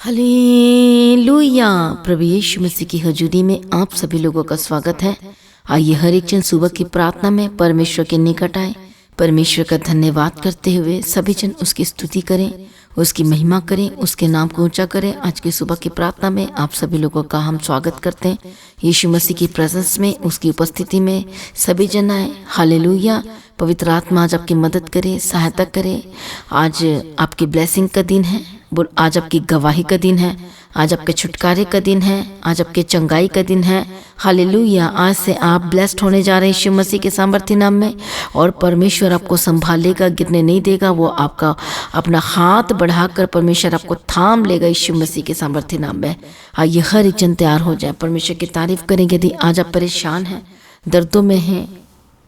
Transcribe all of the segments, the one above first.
Hallelujah. प्रभु यीशु मसीह की हजूरी में आप सभी लोगों का स्वागत है। आइए हर एक जन सुबह की प्रार्थना में परमेश्वर के निकट आए, परमेश्वर का धन्यवाद करते हुए सभी जन उसकी स्तुति करें, उसकी महिमा करें, उसके नाम को ऊंचा करें। आज की सुबह की प्रार्थना में आप सभी लोगों का हम स्वागत करते हैं। यीशु मसीह की प्रेजेंस में, उसकी उपस्थिति में सभी जन आए। हालेलुया। पवित्र आत्मा आज आपकी मदद करे, सहायता करे। आज आपकी ब्लेसिंग का दिन है, आज आपकी गवाही का दिन है, आज आपके छुटकारे का दिन है, आज आपके चंगाई का दिन है। हालेलुया। आज से आप ब्लेस्ड होने जा रहे हैं यीशु मसीह के सामर्थ्य नाम में, और परमेश्वर आपको संभालेगा, गिरने नहीं देगा। वो आपका अपना हाथ बढ़ाकर परमेश्वर आपको थाम लेगा यीशु मसीह के सामर्थ्य नाम में। आइए हर एक जन तैयार हो जाए, परमेश्वर की तारीफ करेंगे। यदि आज आप परेशान हैं, दर्दों में हैं,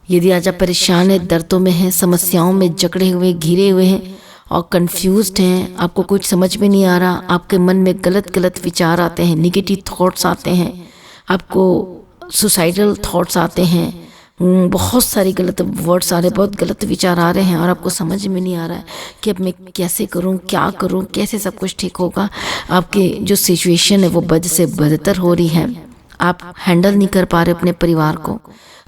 यदि आज आप परेशान हैं, दर्दों में हैं, समस्याओं में जकड़े हुए, घिरे हुए हैं और कंफ्यूज्ड हैं, आपको कुछ समझ में नहीं आ रहा, आपके मन में गलत गलत विचार आते हैं, निगेटिव थॉट्स आते हैं, आपको सुसाइडल थॉट्स आते हैं, बहुत सारे गलत वर्ड्स आ रहे हैं, बहुत गलत विचार आ रहे हैं, और आपको समझ में नहीं आ रहा है कि अब मैं कैसे करूं, क्या करूं, कैसे सब कुछ ठीक होगा। आपके जो सिचुएशन है वो बद से बदतर हो रही है, आप हैंडल नहीं कर पा रहे अपने परिवार को,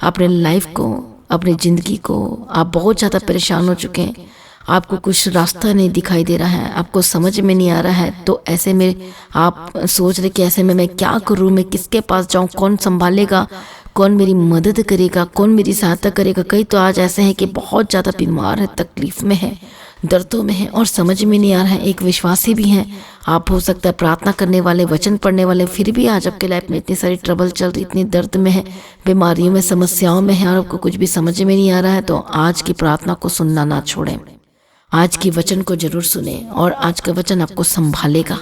अपने लाइफ को, अपनी ज़िंदगी को। आप बहुत ज़्यादा परेशान हो चुके हैं, आपको कुछ रास्ता नहीं दिखाई दे रहा है, आपको समझ में नहीं आ रहा है। तो ऐसे में आप सोच रहे कि ऐसे में मैं क्या करूं, मैं किसके पास जाऊं, कौन संभालेगा, कौन मेरी मदद करेगा, कौन मेरी सहायता करेगा। कई तो आज ऐसे हैं कि बहुत ज़्यादा बीमार है, तकलीफ में है, दर्दों में है और समझ में नहीं आ रहा है। एक विश्वासी भी हैं आप, हो सकता है प्रार्थना करने वाले, वचन पढ़ने वाले, फिर भी आज आपके लाइफ में इतनी सारी ट्रबल चल रही, इतनी दर्द में है, बीमारियों में, समस्याओं में है, और आपको कुछ भी समझ में नहीं आ रहा है। तो आज की प्रार्थना को सुनना ना छोड़ें, आज की वचन को जरूर सुने, और आज का वचन आपको संभालेगा,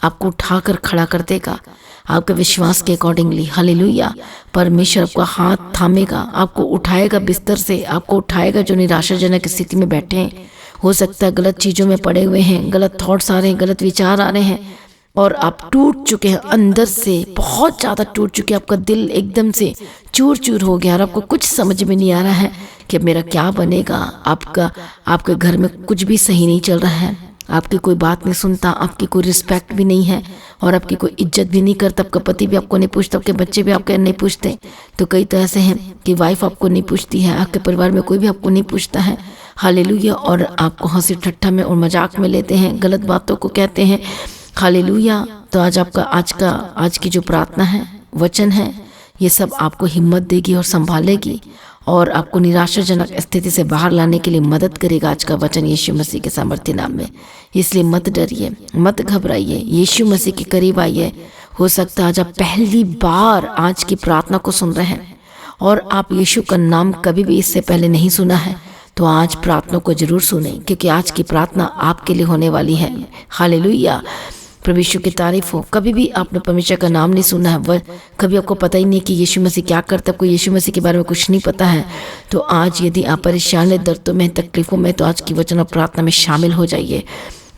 आपको उठाकर खड़ा कर देगा आपके विश्वास के अकॉर्डिंगली। हालेलुया। परमेश्वर आपका हाथ थामेगा, आपको उठाएगा बिस्तर से, आपको उठाएगा जो निराशाजनक स्थिति में बैठे हैं। हो सकता है गलत चीज़ों में पड़े हुए हैं, गलत थॉट्स आ रहे हैं, गलत विचार आ रहे हैं, और आप टूट चुके हैं, अंदर से बहुत ज़्यादा टूट चुके हैं। आपका दिल एकदम से चूर चूर हो गया और आपको कुछ समझ में नहीं आ रहा है कि मेरा क्या बनेगा। आपके घर में कुछ भी सही नहीं चल रहा है, आपकी कोई बात नहीं सुनता, आपकी कोई रिस्पेक्ट भी नहीं है, और आपकी कोई इज्जत भी नहीं करता। आपका पति भी आपको नहीं पूछता, आपके बच्चे भी आपके नहीं पूछते। तो कई तो ऐसे हैं कि वाइफ आपको नहीं पूछती है, आपके परिवार में कोई भी आपको नहीं पूछता है। हालेलुया। और आपको हंसी ठट्ठा में और मजाक में लेते हैं, गलत बातों को कहते हैं। हालेलुया। तो आज की जो प्रार्थना है, वचन है, ये सब आपको हिम्मत देगी और संभालेगी, और आपको निराशाजनक स्थिति से बाहर लाने के लिए मदद करेगा आज का वचन यीशु मसीह के सामर्थ्य नाम में। इसलिए मत डरिए, मत घबराइए, यीशु मसीह के करीब आइए। हो सकता है आज आप पहली बार आज की प्रार्थना को सुन रहे हैं और आप यीशु का नाम कभी भी इससे पहले नहीं सुना है, तो आज प्रार्थना को जरूर सुने, क्योंकि आज की प्रार्थना आपके लिए होने वाली है। हालेलुया। प्रभु यीशु की तारीफ हो। कभी भी आपने परमेश्वर का नाम नहीं सुना है, वह कभी आपको पता ही नहीं कि यीशु मसीह क्या करता है, आपको यीशु मसीह के बारे में कुछ नहीं पता है, तो आज यदि आप परेशान हैं, दर्दों में, तकलीफों में, तो आज की वचन और प्रार्थना में शामिल हो जाइए।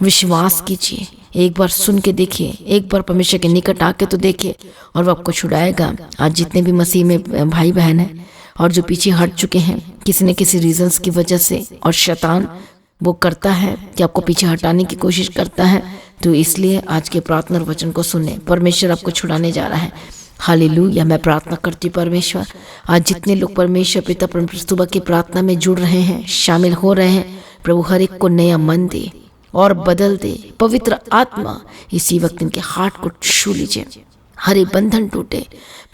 विश्वास कीजिए, एक बार सुन के देखिए, एक बार परमेश्वर के निकट आके तो देखिए, और वो आपको छुड़ाएगा। आज जितने भी मसीह में भाई बहन हैं और जो पीछे हट चुके हैं किसी न किसी रीजंस की वजह से, और शैतान वो करता है कि आपको पीछे हटाने की कोशिश करता है, तो इसलिए आज के प्रार्थना और वचन को सुने, परमेश्वर आपको छुड़ाने जा रहा है। हालेलुया। मैं प्रार्थना करती हूँ परमेश्वर, आज जितने लोग परमेश्वर पिता सुबह की प्रार्थना में जुड़ रहे हैं, शामिल हो रहे हैं, प्रभु हर एक को नया मन दे और बदल दे। पवित्र आत्मा इसी वक्त इनके हार्ट को छू लीजिए, हर एक बंधन टूटे।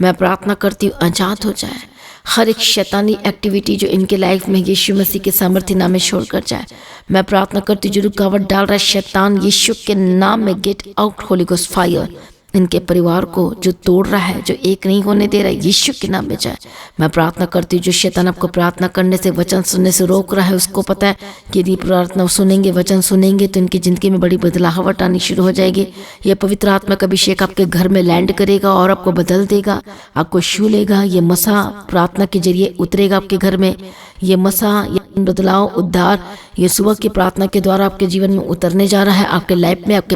मैं प्रार्थना करती हूँ आजाद हो जाए हर एक शैतानी एक्टिविटी जो इनके लाइफ में यीशु मसीह के सामर्थ्य नाम में छोड़कर जाए। मैं प्रार्थना करती हूँ जो रुकावट डाल रहा है शैतान, यीशु के नाम में get out, Holi Ghost fire. इनके परिवार को जो तोड़ रहा है, जो एक नहीं होने दे रहा है, यीशु के नाम में जाए। मैं प्रार्थना करती हूँ जो शैतान आपको प्रार्थना करने से, वचन सुनने से रोक रहा है, उसको पता है कि यदि प्रार्थना सुनेंगे, वचन सुनेंगे, तो इनकी ज़िंदगी में बड़ी बदलावट आनी शुरू हो जाएगी। ये पवित्र आत्मा का अभिषेक आपके घर में लैंड करेगा और आपको बदल देगा, आपको छू लेगा। ये मसा प्रार्थना के जरिए उतरेगा आपके घर में। ये मसा, ये बदलाव, उद्धार ये सुबह की प्रार्थना के द्वारा आपके जीवन में उतरने जा रहा है, आपके लाइफ में, आपके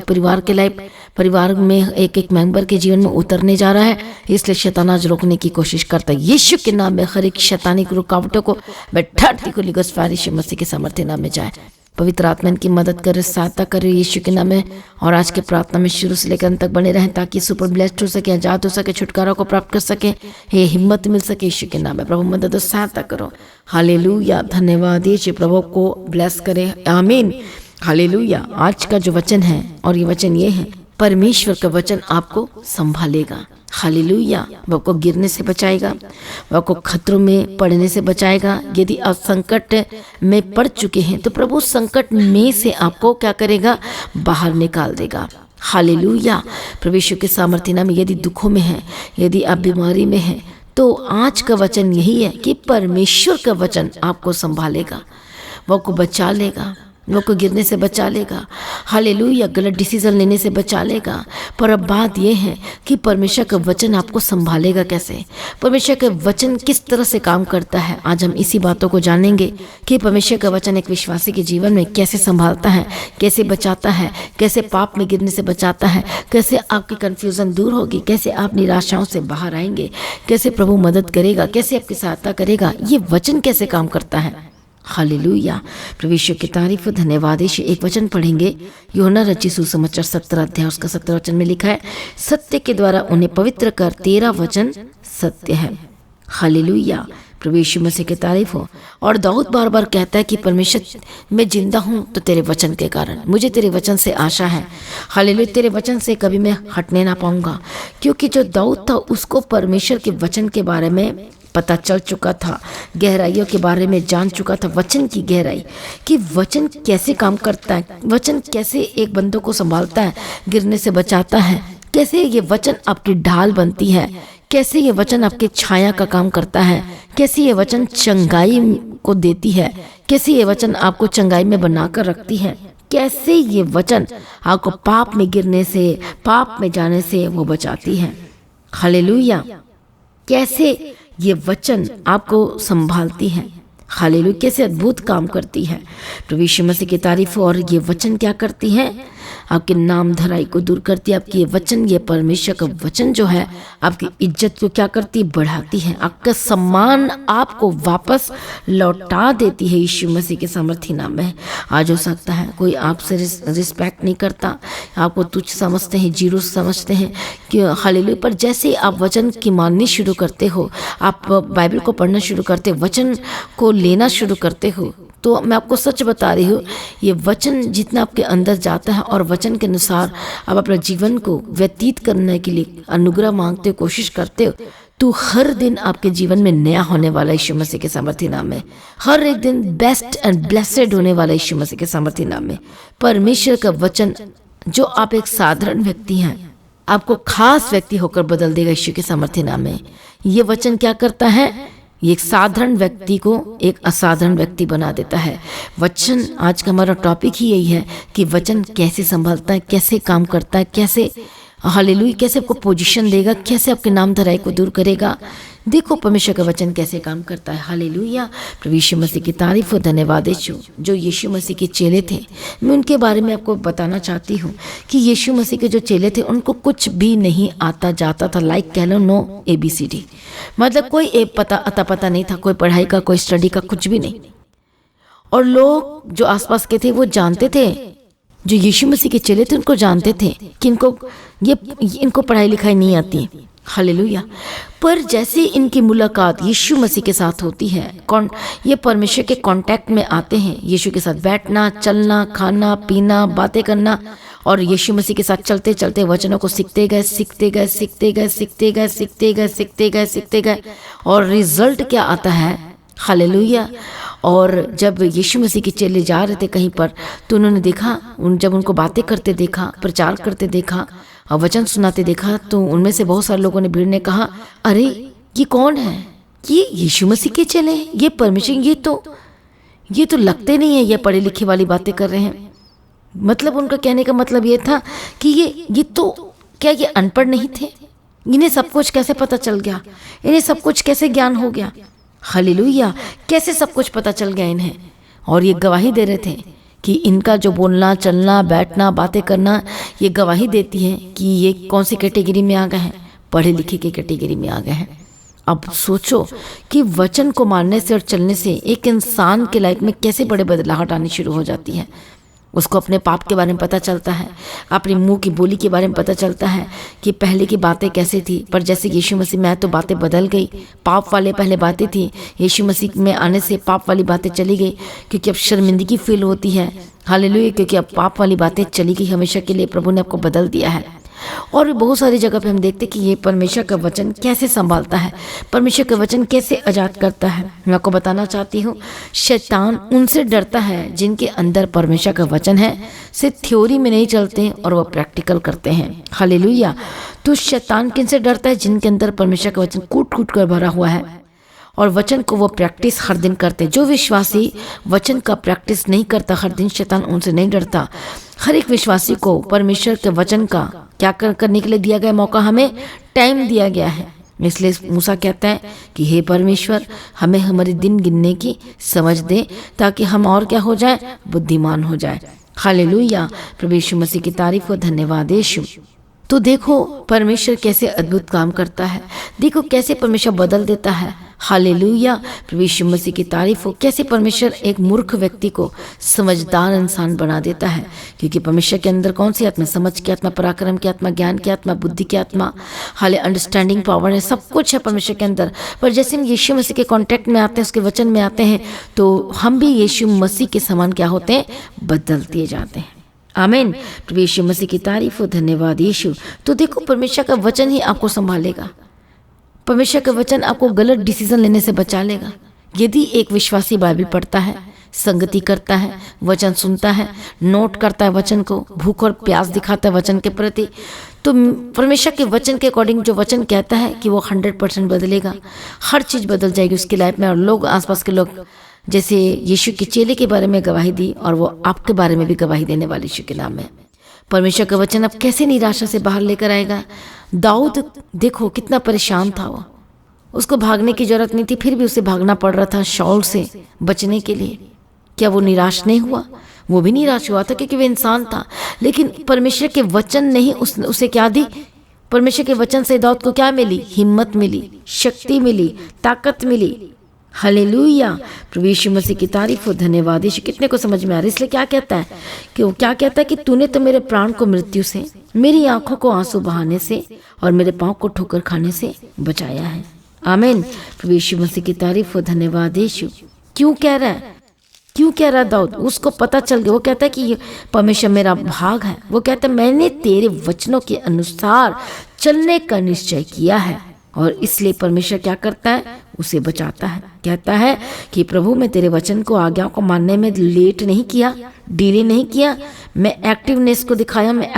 परिवार में एक एक मेंबर के जीवन में उतरने जा रहा है। इसलिए शैतान आज रोकने की कोशिश करता है। यीशु के नाम में हर एक शैतानी रुकावटों को बैठाती को लिगोस फारिश मसीह के सामर्थ्य नाम में जाए। पवित्र आत्मा इनकी मदद करे, सहायता करे यीशु के नाम में। और आज के प्रार्थना में शुरू से लेकर अंत तक बने रहें ताकि सुपर ब्लेस्ड हो सके, आजाद हो सके, छुटकारा को प्राप्त कर सके, ये हिम्मत मिल सके यीशु के नाम में। प्रभु मदद और सहायता करो। हालेलुया, धन्यवाद यीशु, प्रभु को ब्लेस करे, आमीन। हालेलुया। आज का जो वचन है और ये वचन ये है, परमेश्वर का वचन आपको संभालेगा। हालेलुया। वो आपको गिरने से बचाएगा, वो आपको खतरों में पड़ने से बचाएगा। यदि आप संकट में पड़ चुके हैं तो प्रभु संकट में से आपको क्या करेगा, बाहर निकाल देगा। हालेलुया। प्रभु यीशु के सामर्थ्य नाम में यदि दुखों में है, यदि आप बीमारी में हैं, तो आज का वचन यही है कि परमेश्वर का वचन आपको संभालेगा, वो आपको बचा लेगा, वो को गिरने से बचा लेगा। हालेलुया। गलत डिसीजन लेने से बचा लेगा। पर अब बात यह है कि परमेश्वर का वचन आपको संभालेगा कैसे, परमेश्वर का वचन किस तरह से काम करता है। आज हम इसी बातों को जानेंगे कि परमेश्वर का वचन एक विश्वासी के जीवन में कैसे संभालता है, कैसे बचाता है, कैसे पाप में गिरने से बचाता है, कैसे आपकी कन्फ्यूज़न दूर होगी, कैसे आप निराशाओं से बाहर आएंगे, कैसे प्रभु मदद करेगा, कैसे आपकी सहायता करेगा, ये वचन कैसे काम करता है। हालेलुया। प्रभु यीशु की तारीफ, धन्यवाद यीशु। एक वचन पढ़ेंगे, यूहन्ना रचित सुसमाचार 17 अध्याय उसका 17 वचन में लिखा है, सत्य के द्वारा उन्हें पवित्र कर, तेरा वचन सत्य है। हालेलुया। प्रभु यीशु मसीह की तारीफ हो। और दाऊद बार बार कहता है कि परमेश्वर मैं जिंदा हूँ तो तेरे वचन के कारण, मुझे तेरे वचन से आशा है। हालेलुया। तेरे वचन से कभी मैं हटने ना पाऊंगा, क्योंकि जो दाऊद था उसको परमेश्वर के वचन के बारे में पता चल चुका था, गहराइयों के बारे में जान चुका था, वचन की गहराई कि वचन कैसे काम करता है, वचन कैसे एक बंदों को संभालता है, गिरने से बचाता है, कैसे ये वचन आपकी ढाल बनती है, कैसे ये वचन आपके छाया का काम करता है, कैसे ये वचन चंगाई को देती है, कैसे ये वचन आपको चंगाई में बनाकर रखती है, कैसे ये वचन आपको पाप में गिरने से, पाप में जाने से वो बचाती है। हालेलुया। कैसे ये वचन आपको संभालती है। हालेलुया। कैसे अद्भुत काम करती है। प्रभु यीशु मसीह की तारीफ। और ये वचन क्या करती है, आपके नाम धराई को दूर करती है। आपकी ये वचन, ये परमेश्वर का वचन जो है आपकी इज्जत को क्या करती है, बढ़ाती है। आपका सम्मान आपको वापस लौटा देती है यीशु मसीह के सामर्थ्य नाम में। आज हो सकता है कोई आपसे रिस्पेक्ट नहीं करता, आपको तुच्छ समझते हैं, जीरो समझते हैं कि हालेलुया। पर जैसे आप वचन की माननी शुरू करते हो, आप बाइबल को पढ़ना शुरू करते, वचन को लेना शुरू करते हो, तो मैं आपको सच बता रही हूँ, ये वचन जितना आपके अंदर जाता है और वचन के अनुसार आप अपने जीवन को व्यतीत करने के लिए अनुग्रह मांगते हो, कोशिश करते हो, तो हर दिन आपके जीवन में नया होने वाला यीशु मसीह के सामर्थ्य नाम में। हर एक दिन बेस्ट एंड ब्लेसेड होने वाला यीशु मसीह के सामर्थ्य नाम में। परमेश्वर का वचन, जो आप एक साधारण व्यक्ति हैं, आपको खास व्यक्ति होकर बदल देगा यीशु के सामर्थ्य नाम में। ये वचन क्या करता है, ये एक साधारण व्यक्ति को एक असाधारण व्यक्ति बना देता है। वचन, आज का हमारा टॉपिक ही यही है कि वचन कैसे संभालता है, कैसे काम करता है, कैसे हालेलुया, कैसे आपको पोजीशन देगा, कैसे आपके नाम धराई को दूर करेगा। देखो परमेश्वर का वचन कैसे काम करता है। हालेलुया। प्रभु यीशु मसीह की तारीफ हो, धन्यवाद यीशु। जो यीशु मसीह के चेले थे, मैं उनके बारे में आपको बताना चाहती हूँ कि यीशु मसीह के जो चेले थे उनको कुछ भी नहीं आता जाता था। लाइक कह लो नो ABCD, मतलब कोई पता नहीं था, कोई पढ़ाई का, कोई स्टडी का, कुछ भी नहीं। और लोग जो आसपास के थे वो जानते थे, जो यीशु मसीह के चेले थे उनको जानते थे कि इनको पढ़ाई लिखाई नहीं आती। हालेलुया। पर जैसे इनकी मुलाकात यीशु मसीह के साथ होती है, ये परमेश्वर के कांटेक्ट में आते हैं, यीशु के साथ बैठना, चलना, खाना पीना, बातें करना, और यीशु मसीह के साथ चलते चलते वचनों को सीखते गए, और रिजल्ट क्या आता है। हालेलुया। और जब यीशु मसीह के चेले जा रहे थे कहीं पर, तो उन्होंने देखा, जब उनको बातें करते देखा, प्रचार करते देखा और वचन सुनाते देखा, तो उनमें से बहुत सारे लोगों ने, भीड़ ने कहा, अरे ये कौन है, ये यीशु मसीह के चेले हैं, ये परमेश्वर, ये तो लगते नहीं है ये पढ़े लिखे वाली बातें कर रहे हैं। मतलब उनका कहने का मतलब ये था कि ये तो क्या ये अनपढ़ नहीं थे, इन्हें सब कुछ कैसे पता चल गया, इन्हें सब कुछ कैसे ज्ञान हो गया। हालेलुया। कैसे सब कुछ पता चल गया इन्हें। और ये गवाही दे रहे थे कि इनका जो बोलना, चलना, बैठना, बातें करना, ये गवाही देती है कि ये कौन सी कैटेगरी में आ गए हैं, पढ़े लिखे की कैटेगरी में आ गए हैं। अब सोचो कि वचन को मानने से और चलने से एक इंसान के लाइफ में कैसे बड़े बदलाहट आनी शुरू हो जाती है। उसको अपने पाप के बारे में पता चलता है, अपने मुंह की बोली के बारे में पता चलता है कि पहले की बातें कैसी थी, पर जैसे यीशु मसीह में आए तो बातें बदल गई। पाप वाले पहले बातें थी, यीशु मसीह में आने से पाप वाली बातें चली गई, क्योंकि अब शर्मिंदगी फील होती है। हालेलुया, क्योंकि अब पाप वाली बातें चली गई हमेशा के लिए। प्रभु ने आपको बदल दिया है। और बहुत सारी जगह पे हम देखते कि ये परमेश्वर का वचन कैसे संभालता है, परमेश्वर का वचन कैसे आजाद करता है। मैं आपको बताना चाहती हूँ, शैतान उनसे डरता है जिनके अंदर परमेश्वर का वचन है, सिर्फ थ्योरी में नहीं चलते और वो प्रैक्टिकल करते हैं। हालेलुया। तो शैतान किनसे डरता है? जिनके अंदर परमेश्वर का वचन कूट कूट कर भरा हुआ है और वचन को वो प्रैक्टिस हर दिन करते। जो विश्वासी वचन का प्रैक्टिस नहीं करता हर दिन, शैतान उनसे नहीं डरता। हर एक विश्वासी को परमेश्वर के वचन का क्या करने के लिए दिया गया मौका, हमें टाइम दिया गया है। इसलिए मूसा कहता है कि हे परमेश्वर, हमें हमारे दिन गिनने की समझ दे ताकि हम और क्या हो जाए, बुद्धिमान हो जाए। हालेलुया, प्रभु यीशु मसीह की तारीफ हो, धन्यवाद यीशु। तो देखो परमेश्वर कैसे अद्भुत काम करता है, देखो कैसे परमेश्वर बदल देता है। हालेलुया, प्रभु यीशु मसीह की तारीफ हो। कैसे परमेश्वर एक मूर्ख व्यक्ति को समझदार इंसान बना देता है, क्योंकि परमेश्वर के अंदर कौन सी आत्मा? समझ की आत्मा, पराक्रम की आत्मा, ज्ञान की आत्मा, बुद्धि की आत्मा, हाले अंडरस्टैंडिंग पावर है, सब कुछ है परमेश्वर के अंदर। पर जैसे हम यीशु मसीह के कॉन्टैक्ट में आते हैं, उसके वचन में आते हैं, तो हम भी यीशु मसीह के समान क्या होते हैं? बदल दिए जाते हैं। आमीन, प्रभु यीशु मसीह की तारीफ हो, धन्यवाद यीशु। तो देखो परमेश्वर का वचन ही आपको संभालेगा। परमेश्वर का वचन आपको गलत डिसीजन लेने से बचा लेगा। यदि एक विश्वासी बाइबल पढ़ता है, संगति करता है, वचन सुनता है, नोट करता है वचन को, भूख और प्यास दिखाता है वचन के प्रति, तो परमेश्वर के वचन के अकॉर्डिंग जो वचन कहता है कि वो 100% बदलेगा। हर चीज़ बदल जाएगी उसकी लाइफ में। और लोग, आसपास के लोग, जैसे यीशु के चेले के बारे में गवाही दी, और वो आपके बारे में भी गवाही देने वाले यीशु के नाम में। परमेश्वर का वचन अब कैसे निराशा से बाहर लेकर आएगा। दाऊद देखो कितना परेशान था वो, उसको भागने की जरूरत नहीं थी, फिर भी उसे भागना पड़ रहा था शाऊल से बचने के लिए। क्या वो निराश नहीं हुआ? वो भी निराश हुआ था, क्योंकि वो इंसान था। लेकिन परमेश्वर के वचन ने ही उसे क्या दी? परमेश्वर के वचन से दाऊद को क्या मिली? हिम्मत मिली, शक्ति मिली, ताकत मिली। हालेलुया, प्रभु यीशु मसीह की तारीफ हो, धन्यवाद यीशु। कितने को समझ में आ रहा है? इसलिए क्या कहता है कि वो क्या कहता है कि तूने तो मेरे प्राण को मृत्यु से, मेरी आंखों को आंसू बहाने से और मेरे पाँव को ठोकर खाने से बचाया है। आमीन, प्रभु यीशु मसीह की तारीफ हो, धन्यवाद यीशु। क्यों कह रहा है? क्यों कह रहा दाऊद? उसको पता चल गया। वो कहता है कि ये परमेश्वर मेरा भाग है। वो कहता है मैंने तेरे वचनों के अनुसार चलने का निश्चय किया है, और इसलिए परमेश्वर क्या करता है? उसे बचाता है। कहता है कि प्रभु मैं तेरे वचन को, आज्ञा को मानने में लेट नहीं किया, डिले नहीं किया, मैं एक्टिवनेस को दिखाया, मैं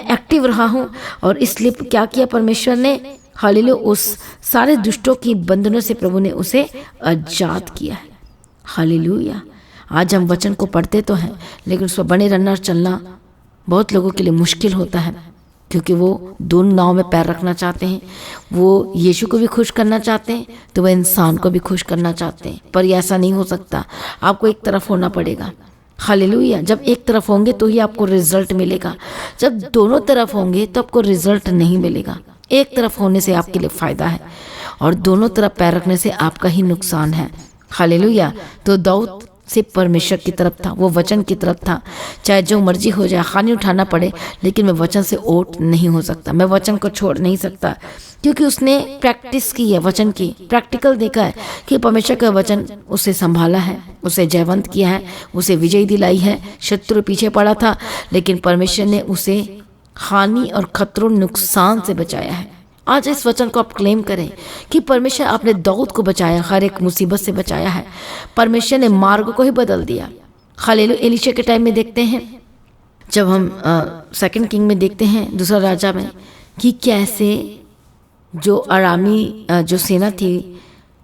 एक्टिव रहा हूँ। और इसलिए क्या किया परमेश्वर ने? हालेलुया, उस सारे दुष्टों की बंधनों से प्रभु ने उसे आजाद किया है। हालेलुया। आज हम वचन को पढ़ते तो हैं, लेकिन उस पर बने रहना और चलना बहुत लोगों के लिए मुश्किल होता है, क्योंकि वो दोनों नाव में पैर रखना चाहते हैं। वो यीशु को भी खुश करना चाहते हैं, तो वह इंसान को भी खुश करना चाहते हैं। पर ऐसा नहीं हो सकता, आपको एक तरफ होना पड़ेगा। हालेलुया। जब एक तरफ होंगे तो ही आपको रिजल्ट मिलेगा, जब दोनों तरफ होंगे तो आपको रिजल्ट नहीं मिलेगा। एक तरफ होने से आपके लिए फ़ायदा है, और दोनों तरफ पैर रखने से आपका ही नुकसान है। हालेलुया। तो दाऊद से परमेश्वर की तरफ था, वो वचन की तरफ था। चाहे जो मर्जी हो जाए, हानि उठाना पड़े, लेकिन मैं वचन से ओट नहीं हो सकता, मैं वचन को छोड़ नहीं सकता, क्योंकि उसने प्रैक्टिस की है वचन की, प्रैक्टिकल देखा है कि परमेश्वर का वचन उसे संभाला है, उसे जयवंत किया है, उसे विजय दिलाई है। शत्रु पीछे पड़ा था, लेकिन परमेश्वर ने उसे हानि और खतरों, नुकसान से बचाया है। आज इस वचन को आप क्लेम करें कि परमेश्वर आपने दाऊद को बचाया, हर एक मुसीबत से बचाया है। परमेश्वर ने मार्ग को ही बदल दिया। हालेलुया। एलीशा के टाइम में देखते हैं, जब हम 2 किंग में देखते हैं, दूसरा राजा में, कि कैसे जो अरामी जो सेना थी,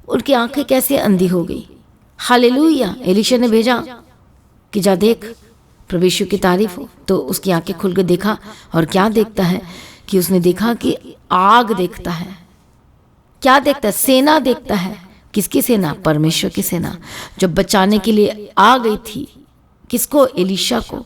उनकी आंखें कैसे अंधी हो गई। हालेलुया। एलीशा ने भेजा कि जा देख, प्रभु यीशु की तारीफ हो। तो उसकी आंखें खुल के देखा, और क्या देखता है कि उसने देखा कि आग देखता है। क्या देखता है? सेना देखता है। किसकी सेना? परमेश्वर की सेना, जो बचाने के लिए आ गई थी। किसको? एलीशा को।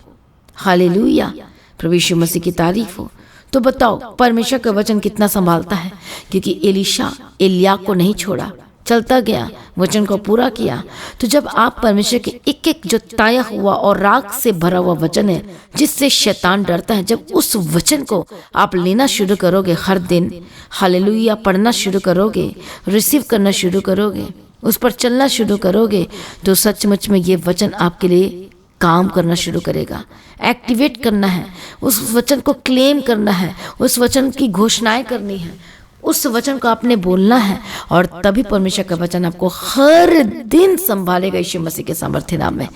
हालेलुया। प्रभु यीशु मसीह की तारीफ हो। तो बताओ परमेश्वर का वचन कितना संभालता है, क्योंकि एलीशा एलिया को नहीं छोड़ा, चलता गया, वचन को पूरा किया। तो जब आप परमेश्वर के एक एक जो ताया हुआ और राग से भरा हुआ वचन है जिससे शैतान डरता है, जब उस वचन को आप लेना शुरू करोगे, हर दिन हालेलुया पढ़ना शुरू करोगे, रिसीव करना शुरू करोगे, उस पर चलना शुरू करोगे, तो सचमुच में ये वचन आपके लिए काम करना शुरू करेगा। एक्टिवेट करना है, उस वचन को क्लेम करना है, उस वचन की घोषणाएं करनी है, उस वचन को आपने बोलना है, और तभी परमेश्वर का वचन आपको हर दिन संभालेगा यीशु मसीह के सामर्थ्य नाम में।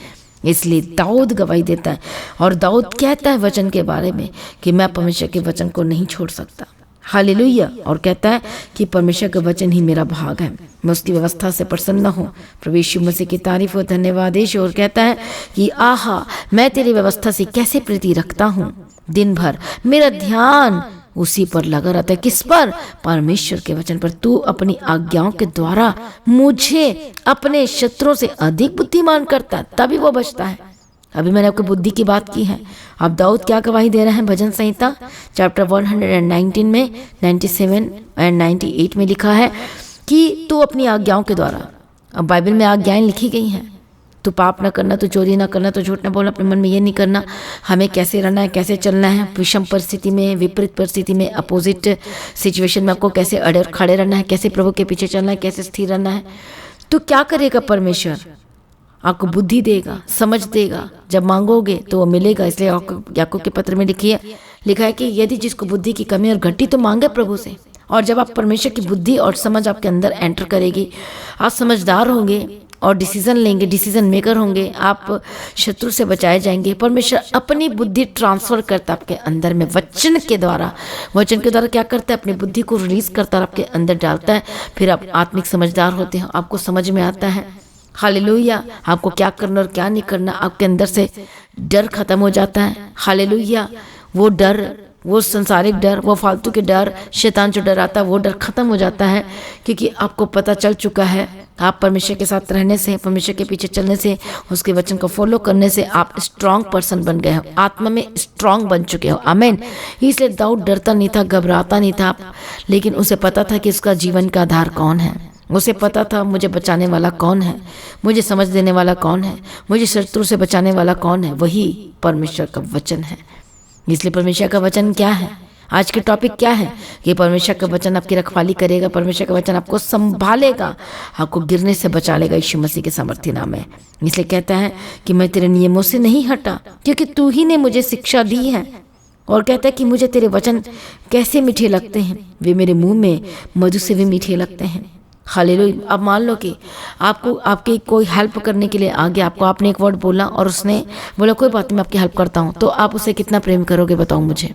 इसलिए दाऊद गवाही देता है, और दाऊद कहता है वचन के बारे में कि मैं परमेश्वर के वचन को नहीं छोड़ सकता, हालेलुया। और कहता है कि परमेश्वर का वचन ही मेरा भाग है, मैं उसकी व्यवस्था से प्रसन्न हूँ। प्रभु यीशु मसीह की तारीफ हो, धन्यवाद यीशु। और कहता है कि आहा मैं तेरी व्यवस्था से कैसे प्रीति रखता हूँ, दिन भर मेरा ध्यान उसी पर लगा रहता है। किस पर? परमेश्वर के वचन पर। तू अपनी आज्ञाओं के द्वारा मुझे अपने शत्रुओं से अधिक बुद्धिमान करता है, तभी वो बचता है। अभी मैंने आपको बुद्धि की बात की है। अब दाऊद क्या गवाही दे रहे हैं? भजन संहिता चैप्टर 119 में 97 एंड 98 में लिखा है कि तू अपनी आज्ञाओं के द्वारा, अब बाइबल में आज्ञाएं लिखी गई हैं, तो पाप ना करना, तो चोरी ना करना, तो झूठ ना बोलना, अपने मन में ये नहीं करना, हमें कैसे रहना है, कैसे चलना है, विषम परिस्थिति में, विपरीत परिस्थिति में, अपोजिट सिचुएशन में आपको कैसे अड़े और खड़े रहना है, कैसे प्रभु के पीछे चलना है, कैसे स्थिर रहना है। तो क्या करेगा परमेश्वर? आपको बुद्धि देगा, समझ देगा, जब मांगोगे तो वो मिलेगा। इसलिए याकूब के पत्र में लिखा है कि यदि जिसको बुद्धि की कमी और घटी तो मांगे प्रभु से। और जब आप परमेश्वर की बुद्धि और समझ आपके अंदर एंटर करेगी, आप समझदार होंगे और डिसीजन लेंगे, डिसीजन मेकर होंगे, आप शत्रु से बचाए जाएंगे। परमेश्वर अपनी बुद्धि ट्रांसफर करता है आपके अंदर में वचन के द्वारा। वचन के द्वारा क्या करता है? अपनी बुद्धि को रिलीज करता है, आपके अंदर डालता है। फिर आप आत्मिक समझदार होते हैं, आपको समझ में आता है हालेलुया आपको क्या करना और क्या नहीं करना। आपके अंदर से डर खत्म हो जाता है। हालेलुया वो डर, वो संसारिक डर, वो फालतू के डर, शैतान जो डर आता है वो डर खत्म हो जाता है, क्योंकि आपको पता चल चुका है आप परमेश्वर के साथ रहने से, परमेश्वर के पीछे चलने से, उसके वचन को फॉलो करने से आप स्ट्रांग पर्सन बन गए हो, आत्मा में स्ट्रांग बन चुके हो। आमीन। इसलिए दाऊद डरता नहीं था, घबराता नहीं था, लेकिन उसे पता था कि उसका जीवन का आधार कौन है। उसे पता था मुझे बचाने वाला कौन है, मुझे समझ देने वाला कौन है, मुझे शत्रु से बचाने वाला कौन है, वही परमेश्वर का वचन है। इसलिए परमेश्वर का वचन क्या है? आज के टॉपिक क्या है? कि परमेश्वर का वचन आपकी रखवाली करेगा, परमेश्वर का वचन आपको संभालेगा, आपको गिरने से बचा लेगा यीशु मसीह के सामर्थ्य नाम में। इसलिए कहता है कि मैं तेरे नियमों से नहीं हटा, क्योंकि तू ही ने मुझे शिक्षा दी है। और कहता है कि मुझे तेरे वचन कैसे मीठे लगते हैं, वे मेरे मुंह में मधु से भी मीठे लगते हैं। हालेलुया। अब मान लो कि आपको आपकी कोई हेल्प करने के लिए आ गया, आपने एक वर्ड बोला और उसने बोला कोई बात नहीं मैं आपकी हेल्प करता हूँ, तो आप उसे कितना प्रेम करोगे बताओ मुझे?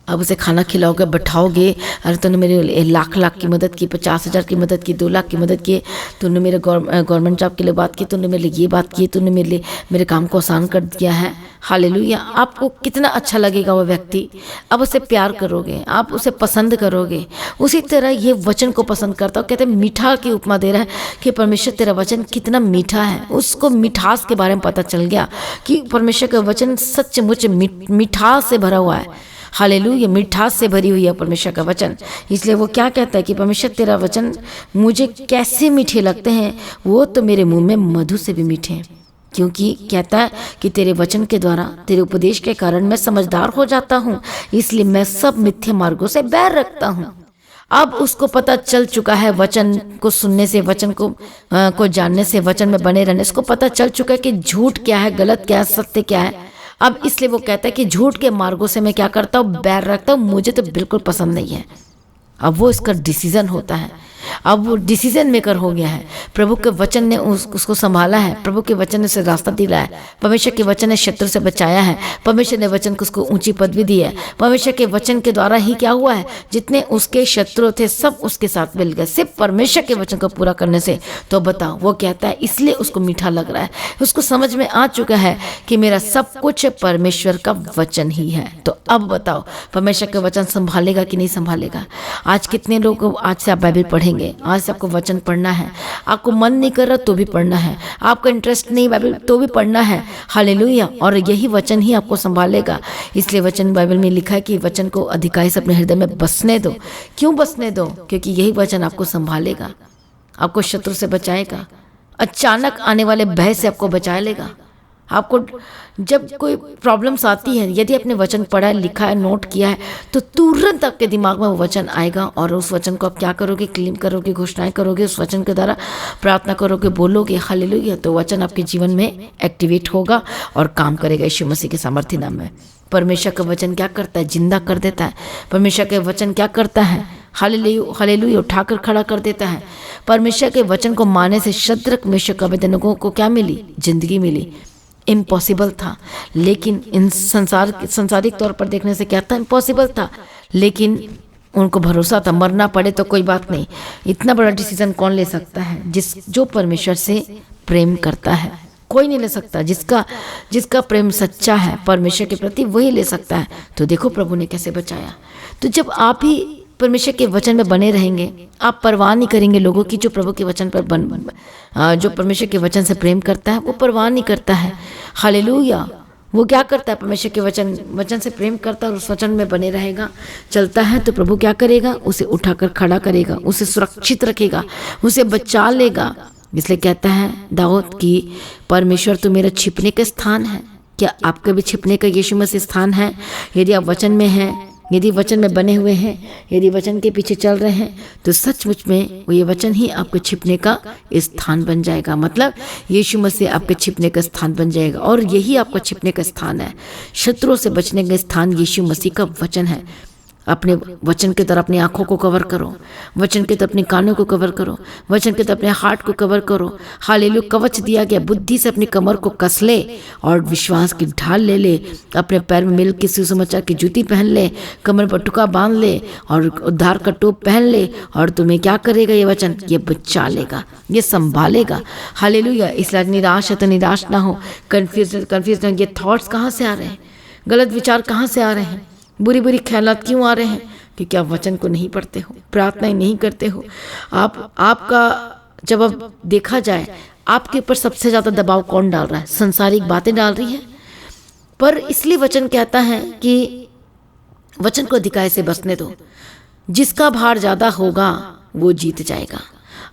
अब उसे खाना खिलाओगे, बैठाओगे, अरे तूने मेरे लाख की मदद की, 50,000 की मदद की, 2 लाख की मदद की, तूने मेरे गवर्नमेंट जॉब के लिए बात की, तूने मेरे लिए ये बात की, तूने मेरे लिए मेरे काम को आसान कर दिया है। हालेलुया। आपको कितना अच्छा लगेगा वो व्यक्ति। अब उसे प्यार करोगे, आप उसे पसंद करोगे। उसी तरह ये वचन को पसंद करता हो। कहते हैं मीठा की उपमा दे रहा है कि परमेश्वर तेरा वचन कितना मीठा है। उसको मिठास के बारे में पता चल गया कि परमेश्वर का वचन सचमुच मिठास से भरा हुआ है। हालेलुया। मिठास से भरी हुई है परमेश्वर का वचन। इसलिए वो क्या कहता है कि परमेश्वर तेरा वचन मुझे कैसे मीठे लगते हैं, वो तो मेरे मुंह में मधु से भी मीठे हैं। क्योंकि कहता है कि तेरे वचन के द्वारा, तेरे उपदेश के कारण मैं समझदार हो जाता हूँ, इसलिए मैं सब मिथ्या मार्गों से बैर रखता हूँ। अब उसको पता चल चुका है, वचन को सुनने से, वचन को जानने से, वचन में बने रहने से, उसको पता चल चुका है कि झूठ क्या है, गलत क्या है, सत्य क्या है। अब इसलिए वो कहता है कि झूठ के मार्गों से मैं क्या करता हूँ? बैर रखता हूँ, मुझे तो बिल्कुल पसंद नहीं है। अब वो इसका डिसीजन होता है, अब वो डिसीजन मेकर हो गया है। प्रभु के वचन ने उसको संभाला है, प्रभु के वचन ने उसे रास्ता दिलाया है, परमेश्वर के वचन ने शत्रु से बचाया है, परमेश्वर ने वचन को उसको ऊंची पदवी दी है। परमेश्वर के वचन के द्वारा ही क्या हुआ है? जितने उसके शत्रु थे सब उसके साथ मिल गए, सिर्फ परमेश्वर के वचन को पूरा करने से। तो बताओ, वो कहता है इसलिए उसको मीठा लग रहा है, उसको समझ में आ चुका है कि मेरा सब कुछ परमेश्वर का वचन ही है। तो अब बताओ परमेश्वर का वचन संभालेगा कि नहीं संभालेगा? आज कितने लोग, आज से आप बाइबल पढ़ेंगे, पढ़ेंगे। आज से आपको वचन पढ़ना है। आपको मन नहीं कर रहा तो भी पढ़ना है, आपका इंटरेस्ट नहीं बाइबल तो भी पढ़ना है। हालेलुया। और यही वचन ही आपको संभालेगा। इसलिए वचन बाइबल में लिखा है कि वचन को अधिकाई से अपने हृदय में बसने दो। क्यों बसने दो? क्योंकि यही वचन आपको संभालेगा, आपको शत्रु से बचाएगा, अचानक आने वाले भय से आपको बचा लेगा। आपको जब कोई प्रॉब्लम्स आती है, यदि आपने वचन पढ़ा है, लिखा है, नोट किया है, तो तुरंत आपके दिमाग में वो वचन आएगा और उस वचन को आप क्या करोगे? क्लेम करोगे, घोषणाएं करोगे, उस वचन के द्वारा प्रार्थना करोगे, बोलोगे हालेलुया। तो वचन आपके जीवन में एक्टिवेट होगा और काम करेगा यीशु मसीह के सामर्थ्य नाम में। परमेश्वर का वचन क्या करता है? जिंदा कर देता है। परमेश्वर के वचन क्या करता है? हालेलुया हालेलुया उठाकर खड़ा कर देता है। परमेश्वर के वचन को मानने से शद्रक मेशक अबेदनगो को क्या मिली? जिंदगी मिली। इम्पॉसिबल था, लेकिन इन संसारिक तौर पर देखने से क्या था? इम्पॉसिबल था, लेकिन उनको भरोसा था मरना पड़े तो कोई बात नहीं। इतना बड़ा डिसीजन कौन ले सकता है? जो परमेश्वर से प्रेम करता है, कोई नहीं ले सकता। जिसका प्रेम सच्चा है परमेश्वर के प्रति, वही ले सकता है। तो देखो प्रभु ने कैसे बचाया। तो जब आप ही परमेश्वर के वचन में बने रहेंगे, आप परवाह नहीं करेंगे लोगों की। जो प्रभु के वचन पर जो परमेश्वर के वचन से प्रेम करता है वो परवाह नहीं करता है। हालेलुया। वो क्या करता है? परमेश्वर के वचन से प्रेम करता है और उस वचन में बने रहेगा, चलता है। तो प्रभु क्या करेगा? उसे उठाकर खड़ा करेगा, उसे सुरक्षित रखेगा, उसे बचा लेगा। इसलिए कहता है दाऊद कि परमेश्वर तो मेरा छिपने का स्थान है। क्या आपका भी छिपने का यीशु मसीह स्थान है? यदि आप वचन में हैं, यदि वचन में बने हुए हैं, यदि वचन के पीछे चल रहे हैं, तो सचमुच में वो ये वचन ही आपके छिपने का स्थान बन जाएगा। मतलब यीशु मसीह आपके छिपने का स्थान बन जाएगा और यही आपका छिपने का स्थान है। शत्रुओं से बचने का स्थान यीशु मसीह का वचन है। अपने वचन के तरफ अपनी आंखों को कवर करो, वचन के तरफ अपने कानों को कवर करो, वचन के तरफ अपने हार्ट को कवर करो। हालेलुया। कवच दिया गया, बुद्धि से अपनी कमर को कस ले और विश्वास की ढाल ले। अपने पैर में मिल के सुसमाचार की जूती पहन ले, कमर पर टुका बांध ले और उद्धार का टोप पहन ले। और तुम्हें क्या करेगा ये वचन? ये बचा लेगा, ये संभालेगा। हालेलुया। इसलिए निराश है तो निराश ना हो, कन्फ्यूज ना। ये थॉट्स कहाँ से आ रहे हैं? गलत विचार कहाँ से आ रहे हैं? बुरी बुरी ख्यालात क्यों आ रहे हैं? क्योंकि आप वचन को नहीं पढ़ते हो, प्रार्थनाएं नहीं करते हो। आपका जब अब देखा जाए, आपके ऊपर सबसे ज़्यादा दबाव कौन डाल रहा है? संसारिक बातें डाल रही है। पर इसलिए वचन कहता है कि वचन को अधिकाई से बसने दो। जिसका भार ज़्यादा होगा वो जीत जाएगा।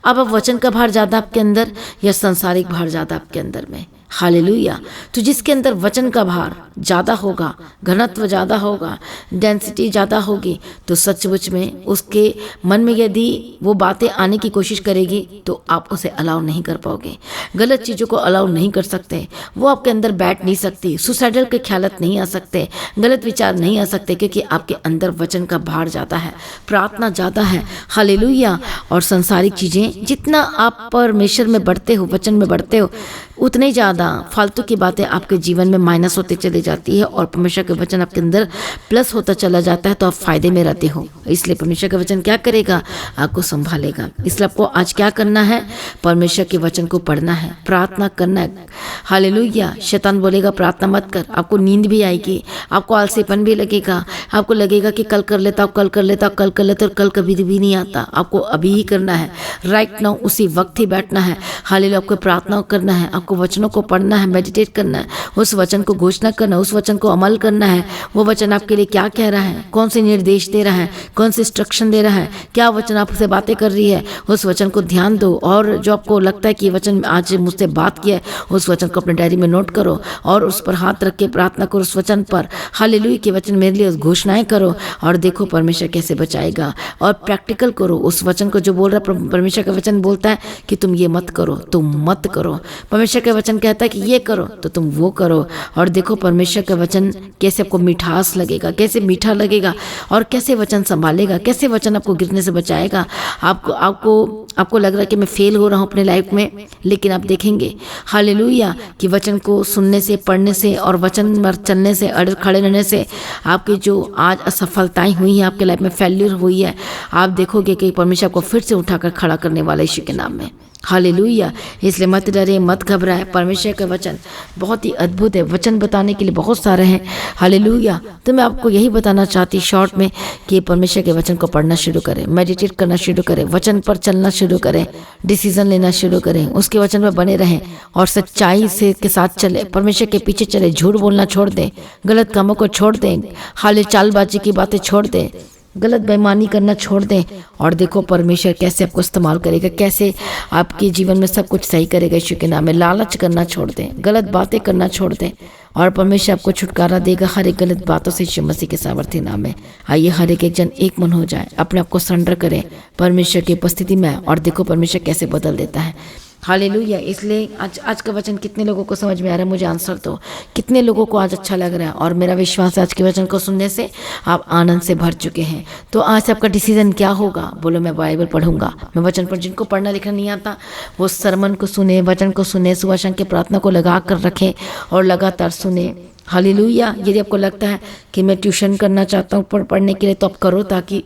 अब वचन का भार ज़्यादा आपके अंदर या संसारिक भार ज़्यादा आपके अंदर में? हालेलुया। तो जिसके अंदर वचन का भार ज़्यादा होगा, घनत्व ज़्यादा होगा, डेंसिटी ज़्यादा होगी, तो सचमुच में उसके मन में यदि वो बातें आने की कोशिश करेगी तो आप उसे अलाउ नहीं कर पाओगे। गलत चीज़ों को अलाउ नहीं कर सकते, वो आपके अंदर बैठ नहीं सकती। सुसाइडल के ख्यालात नहीं आ सकते, गलत विचार नहीं आ सकते, क्योंकि आपके अंदर वचन का भार ज़्यादा है, प्रार्थना ज़्यादा है। हालेलुया। और संसारिक चीज़ें, जितना आप परमेश्वर में बढ़ते हो, वचन में बढ़ते हो, उतने ज़्यादा फालतू की बातें आपके जीवन में माइनस होते चली जाती है और परमेश्वर के वचन आपके अंदर प्लस होता चला जाता है, तो आप फायदे में रहते हो। इसलिए परमेश्वर का वचन क्या करेगा? आपको संभालेगा। इसलिए आपको आज क्या करना है? परमेश्वर के वचन को पढ़ना है, प्रार्थना करना है। हालेलुया। शैतान बोलेगा प्रार्थना मत कर, आपको नींद भी आएगी, आपको आलसीपन भी लगेगा, आपको लगेगा कि कल कर लेता हूँ, कल कर लेता हूँ, कल कर लेता हूँ, कल कभी भी नहीं आता। आपको अभी ही करना है, राइट नाउ, उसी वक्त ही बैठना है। हालेलुया। आपको प्रार्थना करना है, आपको वचनों को पढ़ना है, मेडिटेट करना है, उस वचन को घोषणा करना है, उस वचन को अमल करना है। वो वचन आपके लिए क्या कह रहा है, कौन से निर्देश दे रहा है, कौन से इंस्ट्रक्शन दे रहा है, क्या वचन आपसे बातें कर रही है, उस वचन को ध्यान दो। और जो आपको लगता है कि वचन आज मुझसे बात किया है, उस वचन को अपने डायरी में नोट करो और उस पर हाथ रख के प्रार्थना करो उस वचन पर। हालेलुया के वचन मेरे लिए घोषणाएं करो और देखो परमेश्वर कैसे बचाएगा। और प्रैक्टिकल करो उस वचन को, जो बोल रहा है परमेश्वर का वचन बोलता है कि तुम ये मत करो, तुम मत करो। परमेश्वर का वचन कहता है कि ये करो तो तुम वो करो। और देखो परमेश्वर का वचन कैसे आपको मिठास लगेगा, कैसे मीठा लगेगा और कैसे वचन संभालेगा, कैसे वचन आपको गिरने से बचाएगा। आपको लग रहा है कि मैं फेल हो रहा हूँ अपने लाइफ में, लेकिन आप देखेंगे हालेलुया कि वचन को सुनने से, पढ़ने से और वचन पर चलने से, अड़े खड़े रहने से आपकी जो आज असफलताएं हुई हैं, आपके लाइफ में फेल्यूर हुई है, आप देखोगे कि परमेश्वर को फिर से उठाकर खड़ा करने वाला यीशु के नाम में। हालेलुया। इसलिए मत डरे, मत घबराए। परमेश्वर का वचन बहुत ही अद्भुत है। वचन बताने के लिए बहुत सारे हैं। हालेलुया। तो मैं आपको यही बताना चाहती शॉर्ट में कि परमेश्वर के वचन को पढ़ना शुरू करें, मेडिटेट करना शुरू करें, वचन पर चलना शुरू करें, डिसीजन लेना शुरू करें, उसके वचन पर बने रहें और सच्चाई से के साथ चले, परमेश्वर के पीछे चले, झूठ बोलना छोड़ दें, गलत कामों को छोड़ दें, हाल चालबाजी की बातें छोड़ दें, गलत बेईमानी करना छोड़ दें और देखो परमेश्वर कैसे आपको इस्तेमाल करेगा, कैसे आपके जीवन में सब कुछ सही करेगा। यीशु के नाम में लालच करना छोड़ दें, गलत बातें करना छोड़ दें और परमेश्वर आपको छुटकारा देगा हर एक गलत बातों से यीशु मसीह के सामर्थ्य नाम में। आइए हर एक जन एक मन हो जाए, अपने आप को सरेंडर करें परमेश्वर की उपस्थिति में और देखो परमेश्वर कैसे बदल देता है। हालेलुया। इसलिए आज का वचन कितने लोगों को समझ में आ रहा है, मुझे आंसर दो। कितने लोगों को आज अच्छा लग रहा है और मेरा विश्वास है आज के वचन को सुनने से आप आनंद से भर चुके हैं। तो आज आपका डिसीजन क्या होगा? बोलो मैं बाइबल पढ़ूंगा, मैं वचन पर। जिनको पढ़ना लिखना नहीं आता वो सरमन को सुने, वचन को सुने, सुबह शाम की प्रार्थना को लगा कर रखें और लगातार सुने। हालेलुया। यदि आपको लगता है कि मैं ट्यूशन करना चाहता हूँ पढ़ने के लिए, तो आप करो ताकि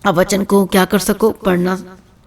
आप वचन को क्या कर सको, पढ़ना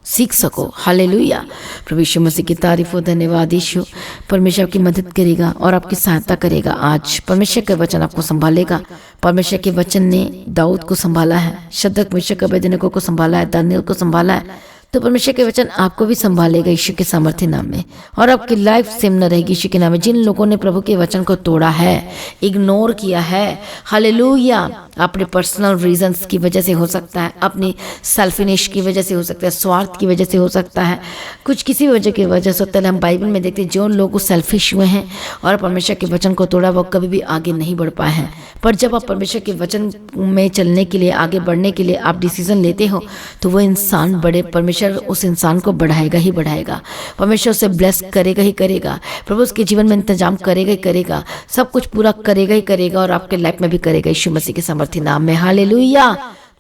सीख सको। हालेलुया। प्रभु यीशु मसीह की तारीफ हो, धन्यवाद यीशु। परमेश्वर आपकी मदद करेगा और आपकी सहायता करेगा। आज परमेश्वर का वचन आपको संभालेगा। परमेश्वर के वचन ने दाऊद को संभाला है, शद्रक मेशक अबेदनगो को संभाला है, दानियेल को संभाला है। तो परमेश्वर के वचन आपको भी संभालेगा यीशु के सामर्थ्य नाम में और आपकी लाइफ सेम न रहेगी यीशु के नाम में। जिन लोगों ने प्रभु के वचन को तोड़ा है, इग्नोर किया है, हालेलुया, अपने पर्सनल रीजंस की वजह से हो सकता है, अपनी सेल्फिश की वजह से हो सकता है, स्वार्थ की वजह से हो सकता है, कुछ किसी वजह की वजह से होता है। हम बाइबल में देखते हैं जो लोग सेल्फिश हुए हैं और परमेश्वर के वचन को तोड़ा, वो कभी भी आगे नहीं बढ़ पाए हैं। पर जब आप परमेश्वर के वचन में चलने के लिए, आगे बढ़ने के लिए आप डिसीजन लेते हो, तो वो इंसान बड़े, परमेश्वर उस इंसान को बढ़ाएगा ही बढ़ाएगा। परमेश्वर उसे ब्लेस करेगा ही करेगा। प्रभु उसके जीवन में इंतजाम करेगा ही करेगा, सब कुछ पूरा करेगा ही करेगा और आपके लाइफ में भी करेगा यीशु मसीह के सामर्थ्य नाम में। हालेलुया।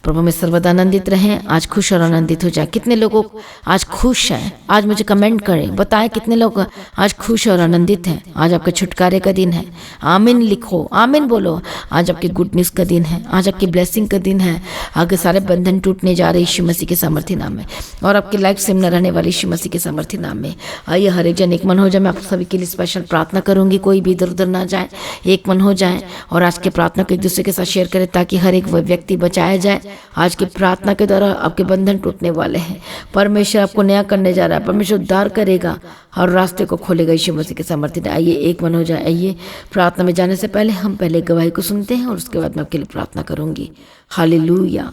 प्रभु में सर्वदा आनंदित रहें। आज खुश और आनंदित हो जाए। कितने लोग आज खुश हैं? आज मुझे कमेंट करें, बताएं कितने लोग आज खुश और आनंदित हैं। आज आपके छुटकारे का दिन है। आमीन लिखो, आमीन बोलो। आज आपके गुड न्यूज़ का दिन है, आज आपकी ब्लेसिंग का दिन है। आगे सारे बंधन टूटने जा रहे यीशु मसीह के सामर्थ्य नाम में और आपकी लाइफ सेम न रहने वाली यीशु मसीह के सामर्थ्य नाम में। आइए हर एक जन एक मन हो जाए। मैं आप सभी के लिए स्पेशल प्रार्थना करूंगी, कोई भी इधर उधर ना जाए, एक मन हो जाए और आज की प्रार्थना को एक दूसरे के साथ शेयर करें ताकि हर एक व्यक्ति बचाया जाए। आज की प्रार्थना के द्वारा आपके बंधन टूटने वाले हैं। परमेश्वर आपको नया करने जा रहा है। परमेश्वर उद्धार करेगा और रास्ते को खोलेगा यीशु मसीह के सामर्थ्य। आइए एक मन हो जाए। आइए प्रार्थना में जाने से पहले हम पहले गवाही को सुनते हैं और उसके बाद मैं आपके लिए प्रार्थना करूंगी। हालेलुया।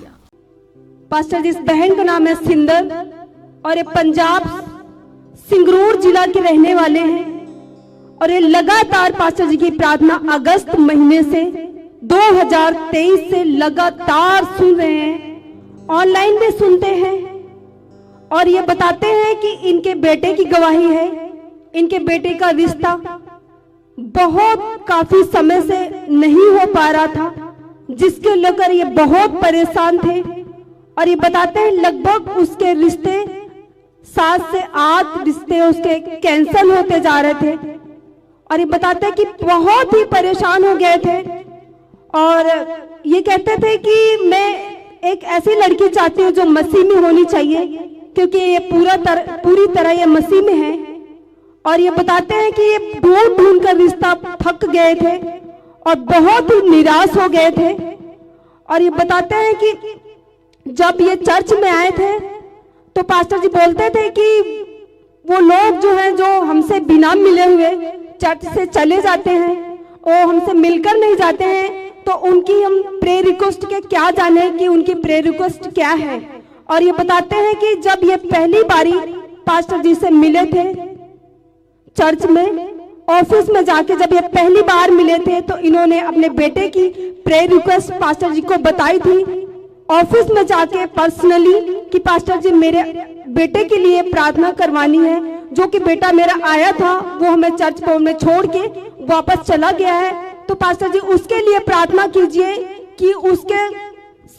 पास्टर जी, इस बहन का नाम है सिंदर और ये पंजाब सिंगरूर जिला के रहने वाले हैं और ये लगातार पास्टर जी की प्रार्थना अगस्त महीने से 2023 से लगातार सुन रहे हैं, ऑनलाइन भी सुनते हैं और ये बताते हैं कि इनके बेटे की गवाही है। इनके बेटे का रिश्ता बहुत काफी समय से नहीं हो पा रहा था, जिसके लेकर ये बहुत परेशान थे और ये बताते हैं लगभग उसके रिश्ते 7 से 8 रिश्ते उसके कैंसिल होते जा रहे थे और ये बताते हैं कि बहुत ही परेशान हो गए थे और ये कहते थे कि मैं एक ऐसी लड़की चाहती हूँ जो मसीह में होनी चाहिए, क्योंकि ये पूरी तरह ये मसीह में है। और ये बताते हैं कि ये ढूंढ ढूंढ कर रिश्ता थक गए थे और बहुत ही निराश हो गए थे। और ये बताते हैं कि जब ये चर्च में आए थे तो पास्टर जी बोलते थे कि वो लोग जो हैं, जो हमसे बिना मिले हुए चर्च से चले जाते हैं, वो हमसे मिलकर नहीं जाते हैं, तो उनकी हम प्रेयर रिक्वेस्ट के क्या जाने कि उनकी प्रेयर रिक्वेस्ट क्या है। और ये बताते हैं कि जब ये पहली बारी पास्टर जी से मिले थे चर्च में, ऑफिस में जाके जब ये पहली बार मिले थे, तो इन्होंने अपने बेटे की प्रेयर रिक्वेस्ट पास्टर जी को बताई थी ऑफिस में जाके पर्सनली कि पास्टर जी मेरे बेटे के लिए प्रार्थना करवानी है, जो कि बेटा मेरा आया था वो हमें चर्च में छोड़ के वापस चला गया है, तो पास्टर जी उसके लिए प्रार्थना कीजिए कि उसके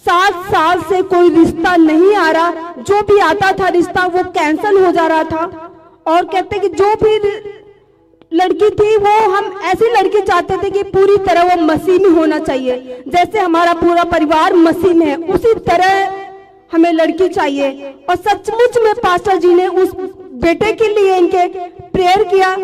7 साल से कोई रिश्ता नहीं आ रहा, जो भी आता था रिश्ता वो कैंसिल हो जा रहा था। और कहते कि जो भी लड़की थी वो हम ऐसी लड़की चाहते थे कि पूरी तरह वो मसीह में होना चाहिए, जैसे हमारा पूरा परिवार मसीह में है उसी तरह हमें लड़की चाहिए। और सचमुच में पास्टर जी ने उस बेटे के लिए इनके प्रेयर किया।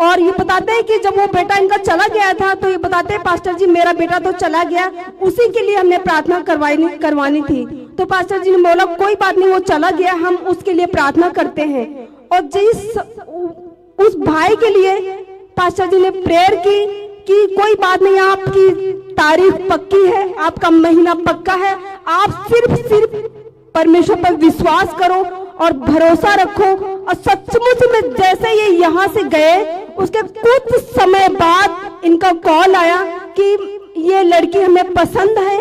और ये बताते हैं कि जब वो बेटा इनका चला गया था तो ये बताते हैं पास्टर जी मेरा बेटा तो चला गया, उसी के लिए हमने प्रार्थना करवानी थी। तो पास्टर जी ने बोला कोई बात नहीं, वो चला गया, हम उसके लिए प्रार्थना करते हैं। और उस भाई के लिए पास्टर जी ने प्रेयर की कि कोई बात नहीं, आपकी तारीख पक्की है, आपका महीना पक्का है, आप सिर्फ परमेश्वर पर विश्वास करो और भरोसा रखो। और सचमुच में जैसे ये यहाँ से गए उसके कुछ समय बाद इनका कॉल आया कि ये लड़की हमें पसंद है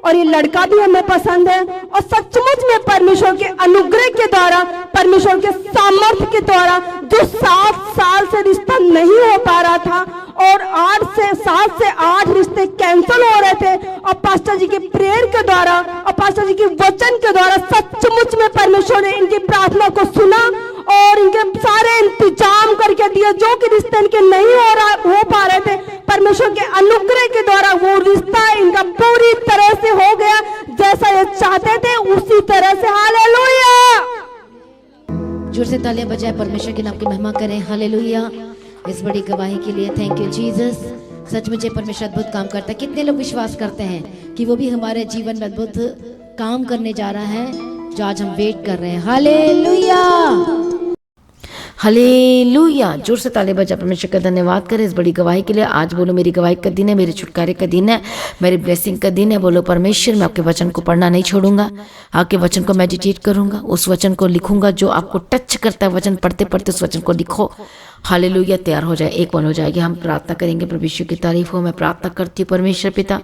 और ये लड़का भी हमें पसंद है। और सचमुच में परमेश्वर के अनुग्रह के द्वारा, परमेश्वर के सामर्थ्य के द्वारा, जो 7 साल से रिश्ता नहीं हो पा रहा था और 7 से 8 रिश्ते कैंसिल हो रहे थे, और पास्टर जी के प्रेयर के द्वारा और पास्टर जी के वचन के द्वारा सचमुच में परमेश्वर ने इनकी प्रार्थना को सुना और इनके सारे इंतजाम करके दिया। जो कि रिश्ते इनके नहीं हो पा रहे थे, परमेश्वर के अनुग्रह के द्वारा वो रिश्ता इनका पूरी तरह से हो गया, जैसा ये चाहते थे उसी तरह से। हालेलुया! जोर से तालियां बजाएं, परमेश्वर के नाम की महिमा करें। हालेलुया! इस बड़ी गवाही के लिए थैंक यू जीसस। सचमुच परमेश्वर अद्भुत काम करता है। कितने लोग विश्वास करते हैं कि वो भी हमारे जीवन में अद्भुत काम करने जा रहा है, जो आज हम वेट कर रहे हैं। हालेलुया! हालेलुया! जोर से ताली बजा परमेश्वर का धन्यवाद करें इस बड़ी गवाही के लिए। आज बोलो मेरी गवाही का दिन है, मेरे छुटकारे का दिन है, मेरी ब्लेसिंग का दिन है। बोलो परमेश्वर मैं आपके वचन को पढ़ना नहीं छोड़ूंगा, आपके वचन को मेडिटेट करूंगा, उस वचन को लिखूंगा जो आपको टच करता है। वचन पढ़ते पढ़ते उस वचन को लिखो। हालेलुया! तैयार हो जाए, एक मन हो जाएगी। हम प्रार्थना करेंगे। परमेश्वर की तारीफ हो। मैं प्रार्थना करती हूँ परमेश्वर पिता,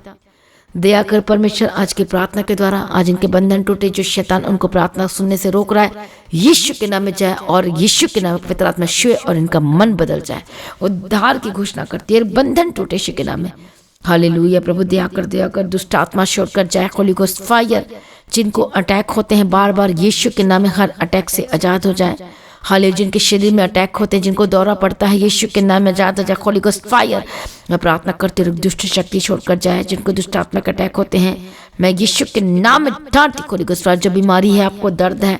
दया कर परमेश्वर आज की प्रार्थना के द्वारा आज इनके बंधन टूटे, जो शैतान उनको प्रार्थना सुनने से रोक रहा है, यीशु के नाम में जाए और यीशु के नाम में पवित्र आत्मा छुए और इनका मन बदल जाए। उद्धार की घोषणा करती है, बंधन टूटे यीशु के नाम में। हालेलुया! प्रभु दया कर दुष्ट आत्मा छोड़कर जाए। होली गोस्ट फायर, जिनको अटैक होते हैं बार बार, यीशु के नाम में हर अटैक से आजाद हो जाए। हाले जिनके शरीर में अटैक होते हैं, जिनको दौरा पड़ता है, यीशु के नाम में जाता जाए। होली गोस्ट फायर, मैं प्रार्थना करती हूँ दुष्ट शक्ति छोड़कर जाए। जिनको दुष्ट आत्मा के अटैक होते हैं, मैं यीशु के नाम में डांटती होली गोस्ट फायर। जो बीमारी है, आपको दर्द है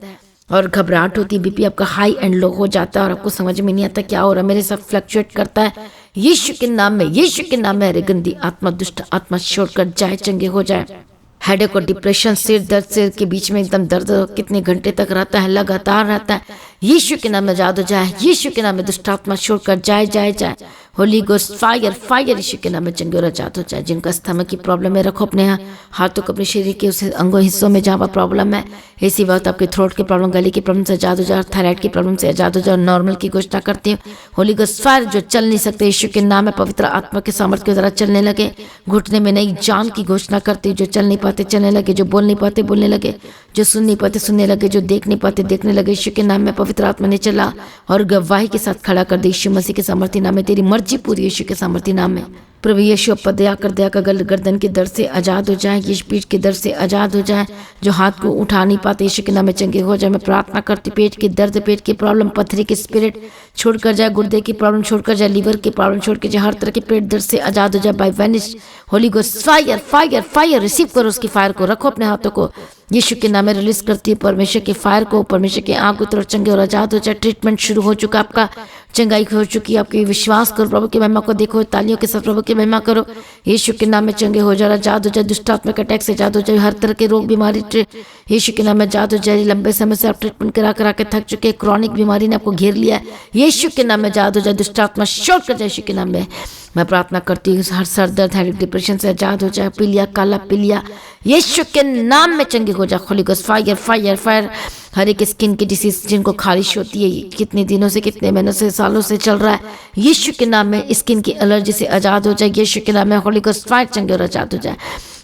और घबराहट होती है, बीपी आपका हाई एंड लो हो जाता है और आपको समझ में नहीं आता क्या हो रहा है, मेरे साथ फ्लक्चुएट करता है, यीशु के नाम में, यीशु के नाम में अरे गंदी आत्मा दुष्ट आत्मा छोड़कर जाए, चंगे हो जाए। हेडेक और डिप्रेशन, सिर दर्द, सिर के बीच में एकदम दर्द कितने घंटे तक रहता है, लगातार रहता है, यीशु के नाम में आजाद हो जाए। यीशु के नाम में दुष्ट आत्मा छोड़कर जाए जाए जाए। होली गोस्ट फायर फायर, यीशु के नाम में चंगे और आजाद हो जाए। जिनका स्टमक की प्रॉब्लम है, रखो अपने हाथों को अपने शरीर के उस अंगों हिस्सों में जहाँ पर प्रॉब्लम है। इसी वक्त आपके थ्रोट की प्रॉब्लम, गले की प्रॉब्लम से आजाद हो जाए, थायराइड की प्रॉब्लम से आजाद हो जाए। नॉर्मल की घोषणा करती हूँ। होली गोस्ट फायर, जो चल नहीं सकते, यीशु के नाम में पवित्र आत्मा के सामर्थ्य के द्वारा चलने लगे। घुटने में नई जान की घोषणा करती हूँ। जो चल नहीं पाते चलने लगे, जो बोल नहीं पाते बोलने लगे, जो सुन नहीं पाते सुनने लगे, जो देख नहीं पाते देखने लगे। यीशु के नाम में पवित्र आत्मा ने चला और गवाही के साथ खड़ा कर दे। यीशु मसीह के सामर्थ्य नाम में, तेरी मर्जी पूरी यीशु के सामर्थ्य नाम में। प्रभु यीशु पर दया कर गर्दन के दर्द से आजाद हो जाए, यीशु पीठ के दर्द से आजाद हो जाए। जो हाथ को उठा नहीं पाते, यीशु के नाम में चंगे हो जाए। मैं प्रार्थना करती, पेट के दर्द, पेट की प्रॉब्लम, पथरी की स्पिरिट छोड़कर जाए, गुर्दे की प्रॉब्लम छोड़कर जाए, लीवर की प्रॉब्लम छोड़कर जाए, हर तरह के पेट दर्द से आजाद हो जाए। By vanish Holy Ghost fire fire fire, receive करो उसकी फायर को, रखो अपने हाथों को, यीशु के नाम में रिलीज करती है परमेश्वर की फायर को। परमेश्वर के आग उतर चंगे और आजाद हो जाए। ट्रीटमेंट शुरू हो चुका, आपका चंगाई हो चुकी है। आपकी विश्वास करो, प्रभु की महिमा को देखो, तालियों के साथ प्रभु की महिमा करो। यीशु के नाम में चंगे हो जाए, आजाद हो जाए। दुष्ट आत्मा के अटैक से आजाद हो जाए। हर तरह के रोग बीमारी यीशु के नाम में आजाद हो जाए। लंबे समय से आप ट्रीटमेंट करा के थक चुके, क्रॉनिक बीमारी ने आपको घेर लिया है, यीशु के नाम में आजाद हो जाए। दुष्ट आत्मा शोट कर जाए यीशु के नाम में। मैं प्रार्थना करती हूँ, हर सर दर्द, हेडेक, डिप्रेशन से आजाद हो जाए। पीलिया, काला पीलिया, यीशु के नाम में चंगे हो जाए। Holy Ghost fire fire fire. हर एक स्किन की डिसीज, जिनको खारिश होती है, कितने दिनों से, कितने महीनों से, सालों से चल रहा है, यीशु के नाम में स्किन की एलर्जी से आजाद हो जाए। यीशु के नाम में होली गोस्ट फायर चंगे और आजाद हो जाए।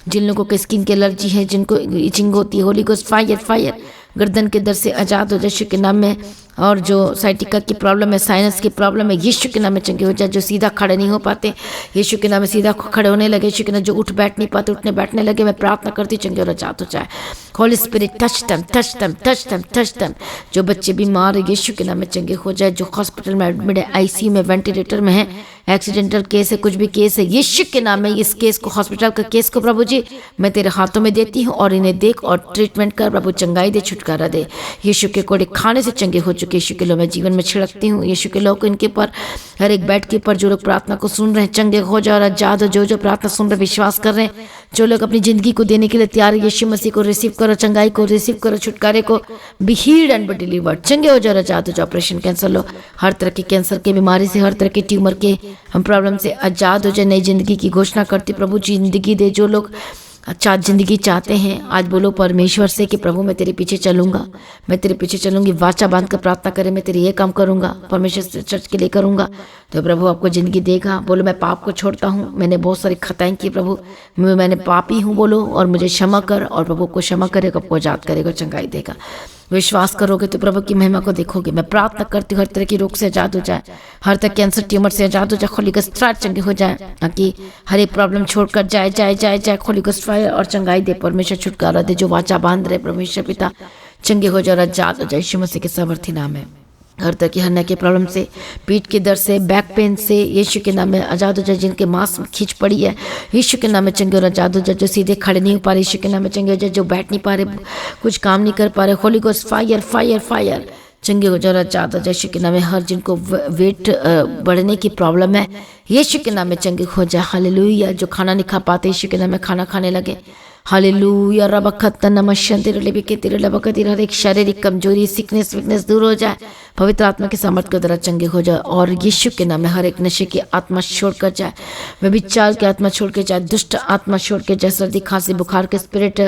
जिन लोगों को स्किन की एलर्जी है, जिनको इचिंग होती है, होली गोस्ट फायर फायर। गर्दन के दर्द से आजाद हो जाए यीशु के नाम में। और जो साइटिका की प्रॉब्लम है, साइनस की प्रॉब्लम है, यीशु के नाम में चंगे हो जाए। जो सीधा खड़े नहीं हो पाते, यीशु के नाम में सीधा खड़े होने लगे। यीशु के नाम, जो उठ बैठ नहीं पाते उठने बैठने लगे, मैं प्रार्थना करती चंगे और आजाद हो जाए। Holi spirit touch them touch them touch them touch them. जो बच्चे बीमार है, यीशु के नाम में चंगे हो जाए। जो हॉस्पिटल में एडमिट है, आईसीयू में, वेंटिलेटर में है, एक्सीडेंटल केस है, कुछ भी केस है, यीशु के नाम में इस केस को, हॉस्पिटल का केस को प्रभु जी मैं तेरे हाथों में देती हूँ और इन्हें देख और ट्रीटमेंट कर प्रभु, चंगाई दे, छुटकारा दे। यीशु के कोड़े खाने से चंगे हो चुके यीशु के लो मैं जीवन में छिड़कती हूँ। यीशु के लोग इनके ऊपर, हर एक बेड के ऊपर जो लोग प्रार्थना को सुन रहे हैं चंगे हो जाओ और आजाद हो। जो जो प्रार्थना सुन रहे विश्वास कर रहे हैं, जो लोग अपनी जिंदगी को देने के लिए तैयार है, यीशु मसीह को रिसीव करो, चंगाई को रिसीव करो, छुटकारे को, be healed and be delivered, चंगे हो जाओ, आजाद हो जाओ। ऑपरेशन कैंसर लो, हर तरह के कैंसर के बीमारी से, हर तरह के ट्यूमर के हम प्रॉब्लम से आजाद हो जाए। नई जिंदगी की घोषणा करती प्रभु, जिंदगी दे। जो लोग अच्छा जिंदगी चाहते हैं आज बोलो परमेश्वर से कि प्रभु मैं तेरे पीछे चलूंगा, मैं तेरे पीछे चलूंगी। वाचा बांध कर प्रार्थना करें, मैं तेरे ये काम करूंगा, परमेश्वर चर्च के लिए करूंगा, तो प्रभु आपको जिंदगी देगा। बोलो मैं पाप को छोड़ता हूँ, मैंने बहुत सारी खताएं की प्रभु, मैंने पापी हूँ बोलो, और मुझे क्षमा कर, और प्रभु को क्षमा करेगा, आपको आजाद करेगा, चंगाई देगा। विश्वास करोगे तो प्रभु की महिमा को देखोगे। मैं प्रार्थना करती हूँ हर तरह की रोग से आजाद हो जाए, हर तरह कैंसर ट्यूमर से आजाद हो जाए, होली गॉस्ट फायर चंगे हो जाए, ताकि हर एक प्रॉब्लम छोड़कर जाए जाए जाए जाए। होली गॉस्ट फायर और चंगाई दे, परमेश्वर छुटकारा दे। जो वाचा बांध रहे परमेश्वर पिता चंगे हो जाए, आजाद हो जाए, यीशु मसीह के सामर्थी नाम है। हर तरह की हरने के प्रॉब्लम से, पीठ के दर्द से, बैक पेन से, यीशु के नाम में आजाद हो जाए। जिनके मांस में खींच पड़ी है, यीशु के नाम में चंगे और आजाद हो जाए। जो सीधे खड़े नहीं हो पा रहे, यीशु के नाम में चंगे हो जाए। जो बैठ नहीं पा रहे, कुछ काम नहीं कर पा रहे, Holy Ghost fire fire fire चंगे हो जाए, आजाद हो जाए, यीशु के नाम में। हर जिनको वेट बढ़ने की प्रॉब्लम है, यीशु के नाम में चंगे हो जाए। हालेलुया। जो खाना नहीं खा पाते, यीशु के नाम में खाना खाने लगे। हालेलुया। रबखत नमश्यंतिर लेबिकेतिर लबकतिर, हर एक शारीरिक कमजोरी, सिकनेस वीकनेस दूर हो जाए, पवित्र आत्मा के सामर्थ के द्वारा चंगे हो जाए। और यीशु के नाम में हर एक नशे की आत्मा छोड़कर जाए, व्यभिचार की आत्मा छोड़ के जाए, दुष्ट आत्मा छोड़ के जाए, सर्दी खांसी बुखार के स्पिरिट,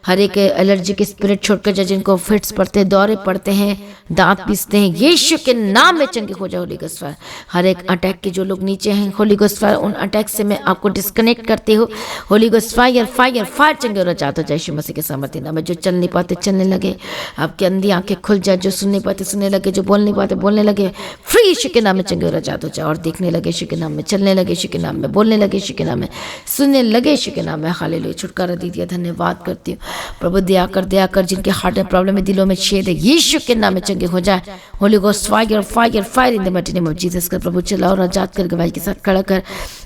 हर एक एलर्जी के स्पिरिट छोड़कर जाए। जिनको फिट्स पड़ते हैं, दौरे पड़ते हैं, दांत पीसते हैं, यीशु के नाम में चंगे हो जाए। Holi Ghost fire. हर एक अटैक के जो लोग नीचे हैं, होली गॉस्ट फायर, उन अटैक से मैं आपको डिस्कनेक्ट करती हूँ। Holy Ghost fire fire fire चंगे और आजाद हो जाए, यीशु मसीह के सामर्थ्य नाम में। जो चल नहीं पाते चलने लगे, आपकी अंधी आंखें खुल जाए। जो सुन नहीं पाते सुनने लगे, जो बोल नहीं पाते बोलने लगे, फ्री यीशु के नाम में चंगे और आजाद हो जाए। और देखने लगे यीशु के नाम में, चलने लगे यीशु के नाम में, बोलने लगे यीशु के नाम में, सुनने लगे यीशु के नाम में। हालेलुया। छुटकारा दे दिया, धन्यवाद करती हूँ प्रभु। दया कर जिनके हार्ट में प्रॉब्लम है, दिलों में छेद है, यीशु के नाम में चंगे हो जाए। Holi Ghost fire fire fire in the mighty name of Jesus का प्रभु चला और आजाद कर, गवाही के साथ खड़ा कर।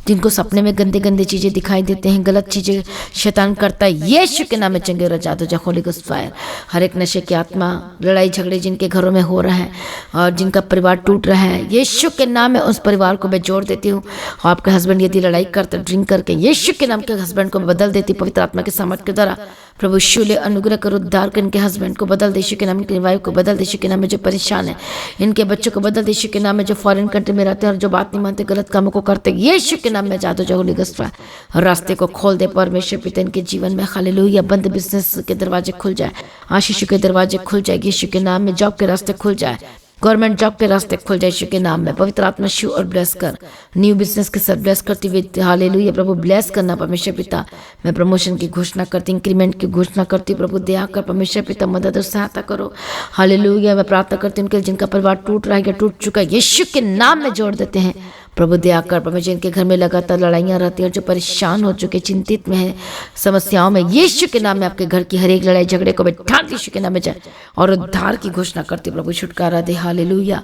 जिनको सपने में गंदे गंदे चीजें दिखाई देते हैं, गलत चीजें शैतान करता है, यीशु के नाम में चंगे और आजाद हो जाए। Holi Ghost fire. हर एक नशे की आत्मा, लड़ाई झगड़े जिनके घरों में हो रहा है और जिनका परिवार टूट रहा है, यीशु के नाम में उस परिवार को मैं जोड़ देती हूँ। और आपके हस्बैंड यदि लड़ाई करते ड्रिंक करके, यीशु के नाम के हस्बैंड को बदल देती पवित्र आत्मा के सामर्थ्य के द्वारा। प्रभु शूल्य अनुग्रह कर, उद्धार कर, इनके हस्बैंड को बदल दे यीशु के नाम, इनकी वाइफ को बदल दे यीशु के नाम में। जो परेशान है, इनके बच्चों को बदल दे यीशु के नाम में। जो फॉरेन कंट्री में रहते हैं और जो बात नहीं मानते, गलत कामों को करते, यीशु के नाम में जादू जो होली गॉस्ट फायर। रास्ते को खोल दे परमेश्वर पिता इनके जीवन में। हालेलुया। बंद बिजनेस के दरवाजे खुल जाए, आशीष के दरवाजे खुल जाए यीशु के नाम में। जॉब के रास्ते खुल जाए, गवर्नमेंट जॉब के रास्ते खुल जाए यीशु के नाम में। पवित्र आत्मा शिव और ब्लेस कर, न्यू बिजनेस के साथ ब्लेस करती हुई। हालेलुया। प्रभु ब्लेस करना परमेश्वर पिता। मैं प्रमोशन की घोषणा करती, इंक्रीमेंट की घोषणा करती। प्रभु दया कर परमेश्वर पिता, मदद और सहायता करो। हालेलुया। मैं प्रार्थना करती हूँ उनके जिनका परिवार टूट रहा है या टूट चुका है, यीशु के नाम में जोड़ देते हैं। प्रभु दया कर परमेश्वर, जिनके घर में लगातार लड़ाइयाँ रहती हैं और जो परेशान हो चुके, चिंतित में है, समस्याओं में, यीशु के नाम में आपके घर की हर एक लड़ाई झगड़े को बैठा यीशु के नाम में जाए और उद्धार की घोषणा करती हूँ। प्रभु छुटकारा दे। हालेलुया।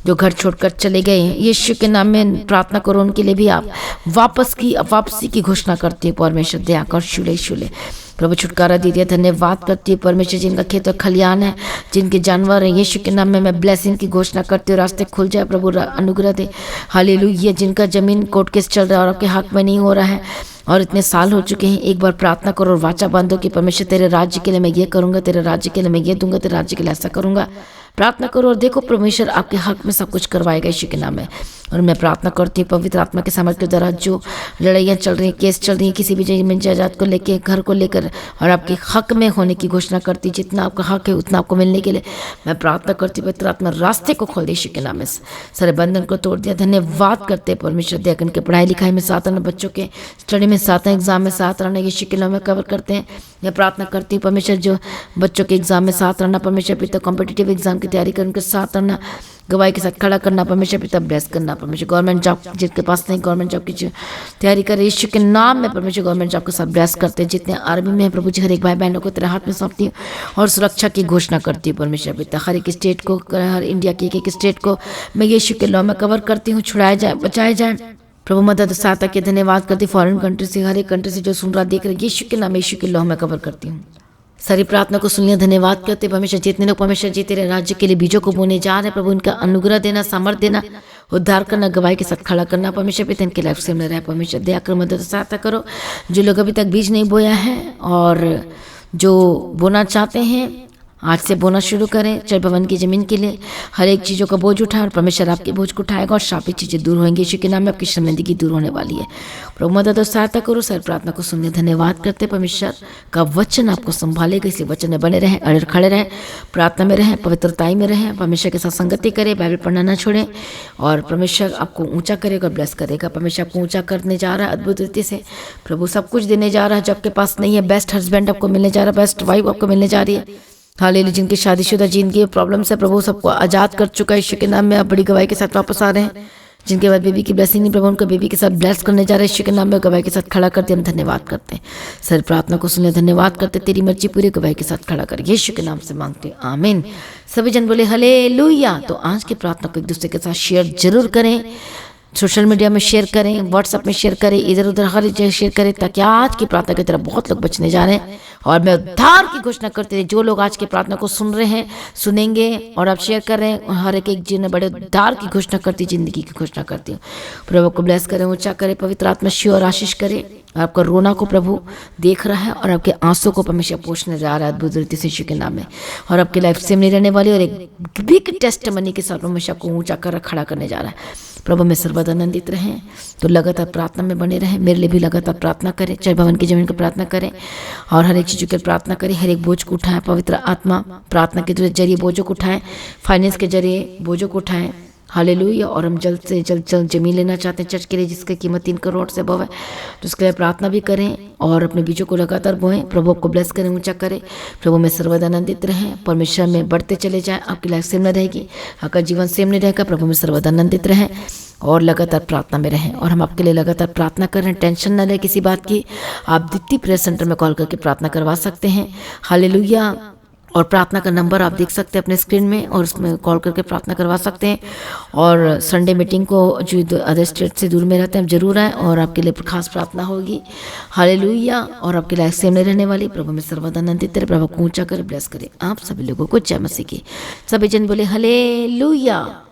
जो घर छोड़कर चले गए हैं, यीशु के नाम में प्रार्थना करो उनके लिए भी। आप वापसी की घोषणा करती है परमेश्वर। दया कर, शूले शूले प्रभु छुटकारा दे दिया, धन्यवाद करती है परमेश्वर। जिनका खेत और खलियान है, जिनके जानवर हैं, यीशु के नाम में मैं ब्लेसिंग की घोषणा करती हूँ। रास्ते खुल जाए प्रभु, अनुग्रह दे। हालेलुया। जिनका जमीन कोर्ट केस चल रहा है और आपके हक में नहीं हो रहा है और इतने साल हो चुके हैं, एक बार प्रार्थना करो और वाचा बांधो कि परमेश्वर तेरे राज्य के लिए मैं ये करूँगा, तेरे राज्य के लिए मैं ये दूंगा, तेरे राज्य के लिए ऐसा करूँगा। प्रार्थना करो और देखो परमेश्वर आपके हक में सब कुछ करवाएगा यीशु के नाम में। और मैं प्रार्थना करती हूँ पवित्र आत्मा के सामर्थ्य के द्वारा, जो लड़ाइयाँ चल रही हैं, केस चल रही हैं, किसी भी जमीन जायदाद को लेकर, घर को लेकर, और आपके हक में होने की घोषणा करती, जितना आपका हक है उतना आपको मिलने के लिए मैं प्रार्थना करती हूँ। पवित्र आत्मा रास्ते को खोल दे यीशु के नाम में, सारे बंधन को तोड़ दिया। धन्यवाद करते हैं परमेश्वर। दया करके पढ़ाई लिखाई में साथ रहना, बच्चों के स्टडी में साथ रहना, एग्जाम में साथ रहना, यीशु के नाम में कवर करते हैं। मैं प्रार्थना करती हूँ परमेश्वर, जो बच्चों के एग्जाम में साथ रहना परमेश्वर पिता, कॉम्पिटिटिव एग्जाम की तैयारी कर उनके साथ रहना, गवाही के साथ खड़ा करना परमेश्वर पिता, ब्लेस करना परमेश्वर। गवर्नमेंट जॉब जिनके पास नहीं, गवर्नमेंट जॉब की तैयारी कर यीशु के नाम में परमेश्वर, गवर्नमेंट जॉब के साथ ब्लेस करते हैं। जितने आर्मी में है प्रभु जी, हर एक भाई बहनों को तेरे हाथ में सौंपती हूँ और सुरक्षा की घोषणा करती हूँ परमेश्वर पिता। हर एक स्टेट को, हर इंडिया की एक स्टेट को मैं यीशु के नाम में कवर करती हूँ। छुड़ाया जाए, बचाया जाए प्रभु मदद सहायता के धन्यवाद करती, फॉरेन कंट्री से, हर एक कंट्री से जो सुन रहा देख रहे, यीशु के नाम, यीशु के लौह में कवर करती हूँ। सारी प्रार्थना को सुन लिया, धन्यवाद करते। परमेश्वर जितने लोग परमेश्वर जी तेरे राज्य के लिए बीजों को बोने जा रहे हैं, प्रभु उनका अनुग्रह देना, सामर्थ देना, उद्धार करना, गवाही के साथ खड़ा करना। परमेश्वर पिता इनके लाइफ से में रहे। परमेश्वर दया कर मदद सहायता करो। जो लोग अभी तक बीज नहीं बोया है और जो बोना चाहते हैं, आज से बोना शुरू करें। चल भवन की ज़मीन के लिए हर एक चीज़ों का बोझ उठाए और परमेश्वर आपके बोझ को उठाएगा और शापित चीज़ें दूर होंगी। यीशु के नाम में आपकी शर्मिंदगी दूर होने वाली है। प्रभु मदद और सहायता करो। सर प्रार्थना को सुनने धन्यवाद करते। परमेश्वर का वचन आपको संभालेगा, इसलिए वचन में बने रहें, अड़े खड़े रहें, प्रार्थना में रहें, पवित्रताई में रहें, परमेश्वर के साथ संगति करें, बाइबल पढ़ना ना छोड़ें और परमेश्वर आपको ऊँचा करेगा, ब्लेस करेगा। परमेश्वर आपको ऊँचा करने जा रहा है अद्भुत रीति से। प्रभु सब कुछ देने जा रहा है जो आपके पास नहीं है। बेस्ट हस्बैंड आपको मिलने जा रहा है, बेस्ट वाइफ आपको मिलने जा रही है। हालेलुया। जिनकी शादीशुदा जिंदगी प्रॉब्लम से प्रभु सबको आज़ाद कर चुका है, यीशु के नाम में आप बड़ी गवाही के साथ वापस आ रहे हैं। जिनके बाद बेबी की ब्लेसिंग नहीं, प्रभु उनको बेबी के साथ ब्लेस करने जा रहे हैं, यीशु के नाम में गवाही के साथ खड़ा करते हम धन्यवाद करते हैं। सर प्रार्थना को सुनने धन्यवाद करते। तेरी मर्जी पूरी गवाही के साथ खड़ा कर यीशु के नाम से मांगते हैं, आमीन। सभी जन बोले हालेलुया। तो आज की प्रार्थना को एक दूसरे के साथ शेयर जरूर करें, सोशल मीडिया में शेयर करें, व्हाट्सएप में शेयर करें, इधर उधर हर जगह शेयर करें, ताकि आज की प्रार्थना की तरफ बहुत लोग बचने जा रहे हैं। और मैं उद्धार की घोषणा करते रहे, जो लोग आज की प्रार्थना को सुन रहे हैं, सुनेंगे और आप शेयर कर रहे हैं, हर एक जीवन बड़े उद्धार की घोषणा करती, जिंदगी की घोषणा करती हूँ। प्रभु को ब्लेस करें, ऊंचा करें, पवित्र आत्मा शिव और आशीष करे। आपका रोना को प्रभु देख रहा है और आपके आंसू को परमेश्वर पोषने जा रहा है अद्भुत रीति से यीशु के नाम में। और आपकी लाइफ सेम नहीं रहने वाली और एक बिग टेस्टिमनी के साथ परमेश्वर को ऊंचा कर खड़ा करने जा रहा है। प्रभु में सर्वदा आनंदित रहें, तो लगातार प्रार्थना में बने रहें। मेरे लिए भी लगातार प्रार्थना करें, चल भवन की जमीन को प्रार्थना करें और हर एक चीज़ों की प्रार्थना करें। हर एक बोझ को उठाएं, पवित्र आत्मा प्रार्थना के जरिए बोझों को उठाएं, फाइनेंस के जरिए बोझों को उठाएं। हालेलुया। और हम जल्द से जल्द जमीन लेना चाहते हैं चर्च के लिए, जिसकी कीमत 3 करोड़ से अबव है, तो उसके लिए प्रार्थना भी करें और अपने बीजों को लगातार बोएं। प्रभु को ब्लेस करें, ऊंचा करें। प्रभु में सर्वदा आनंदित रहें, परमेश्वर में बढ़ते चले जाएं। आपकी लाइफ सेम नहीं रहेगी, आपका जीवन सेम नहीं रहेगा। प्रभु में सर्वदा आनंदित रहें और लगातार प्रार्थना में रहें। और हम आपके लिए लगातार प्रार्थना कर रहे हैं, टेंशन न रहे किसी बात की। आप दीप्ति प्रेयर सेंटर में कॉल करके प्रार्थना करवा सकते हैं। हालेलुया। और प्रार्थना का नंबर आप देख सकते हैं अपने स्क्रीन में, और उसमें कॉल करके प्रार्थना करवा सकते हैं। और संडे मीटिंग को जो अदर स्टेट से दूर में रहते हैं जरूर आएँ, और आपके लिए खास प्रार्थना होगी। हालेलुया। और आपकी लाइफ सेम नहीं रहने वाली। प्रभु में सर्वदा आनंदित रहे, प्रभु को ऊंचा करे, ब्लेस करे। आप सभी लोगों को जय मसीह की। सभी जन बोले हालेलुया।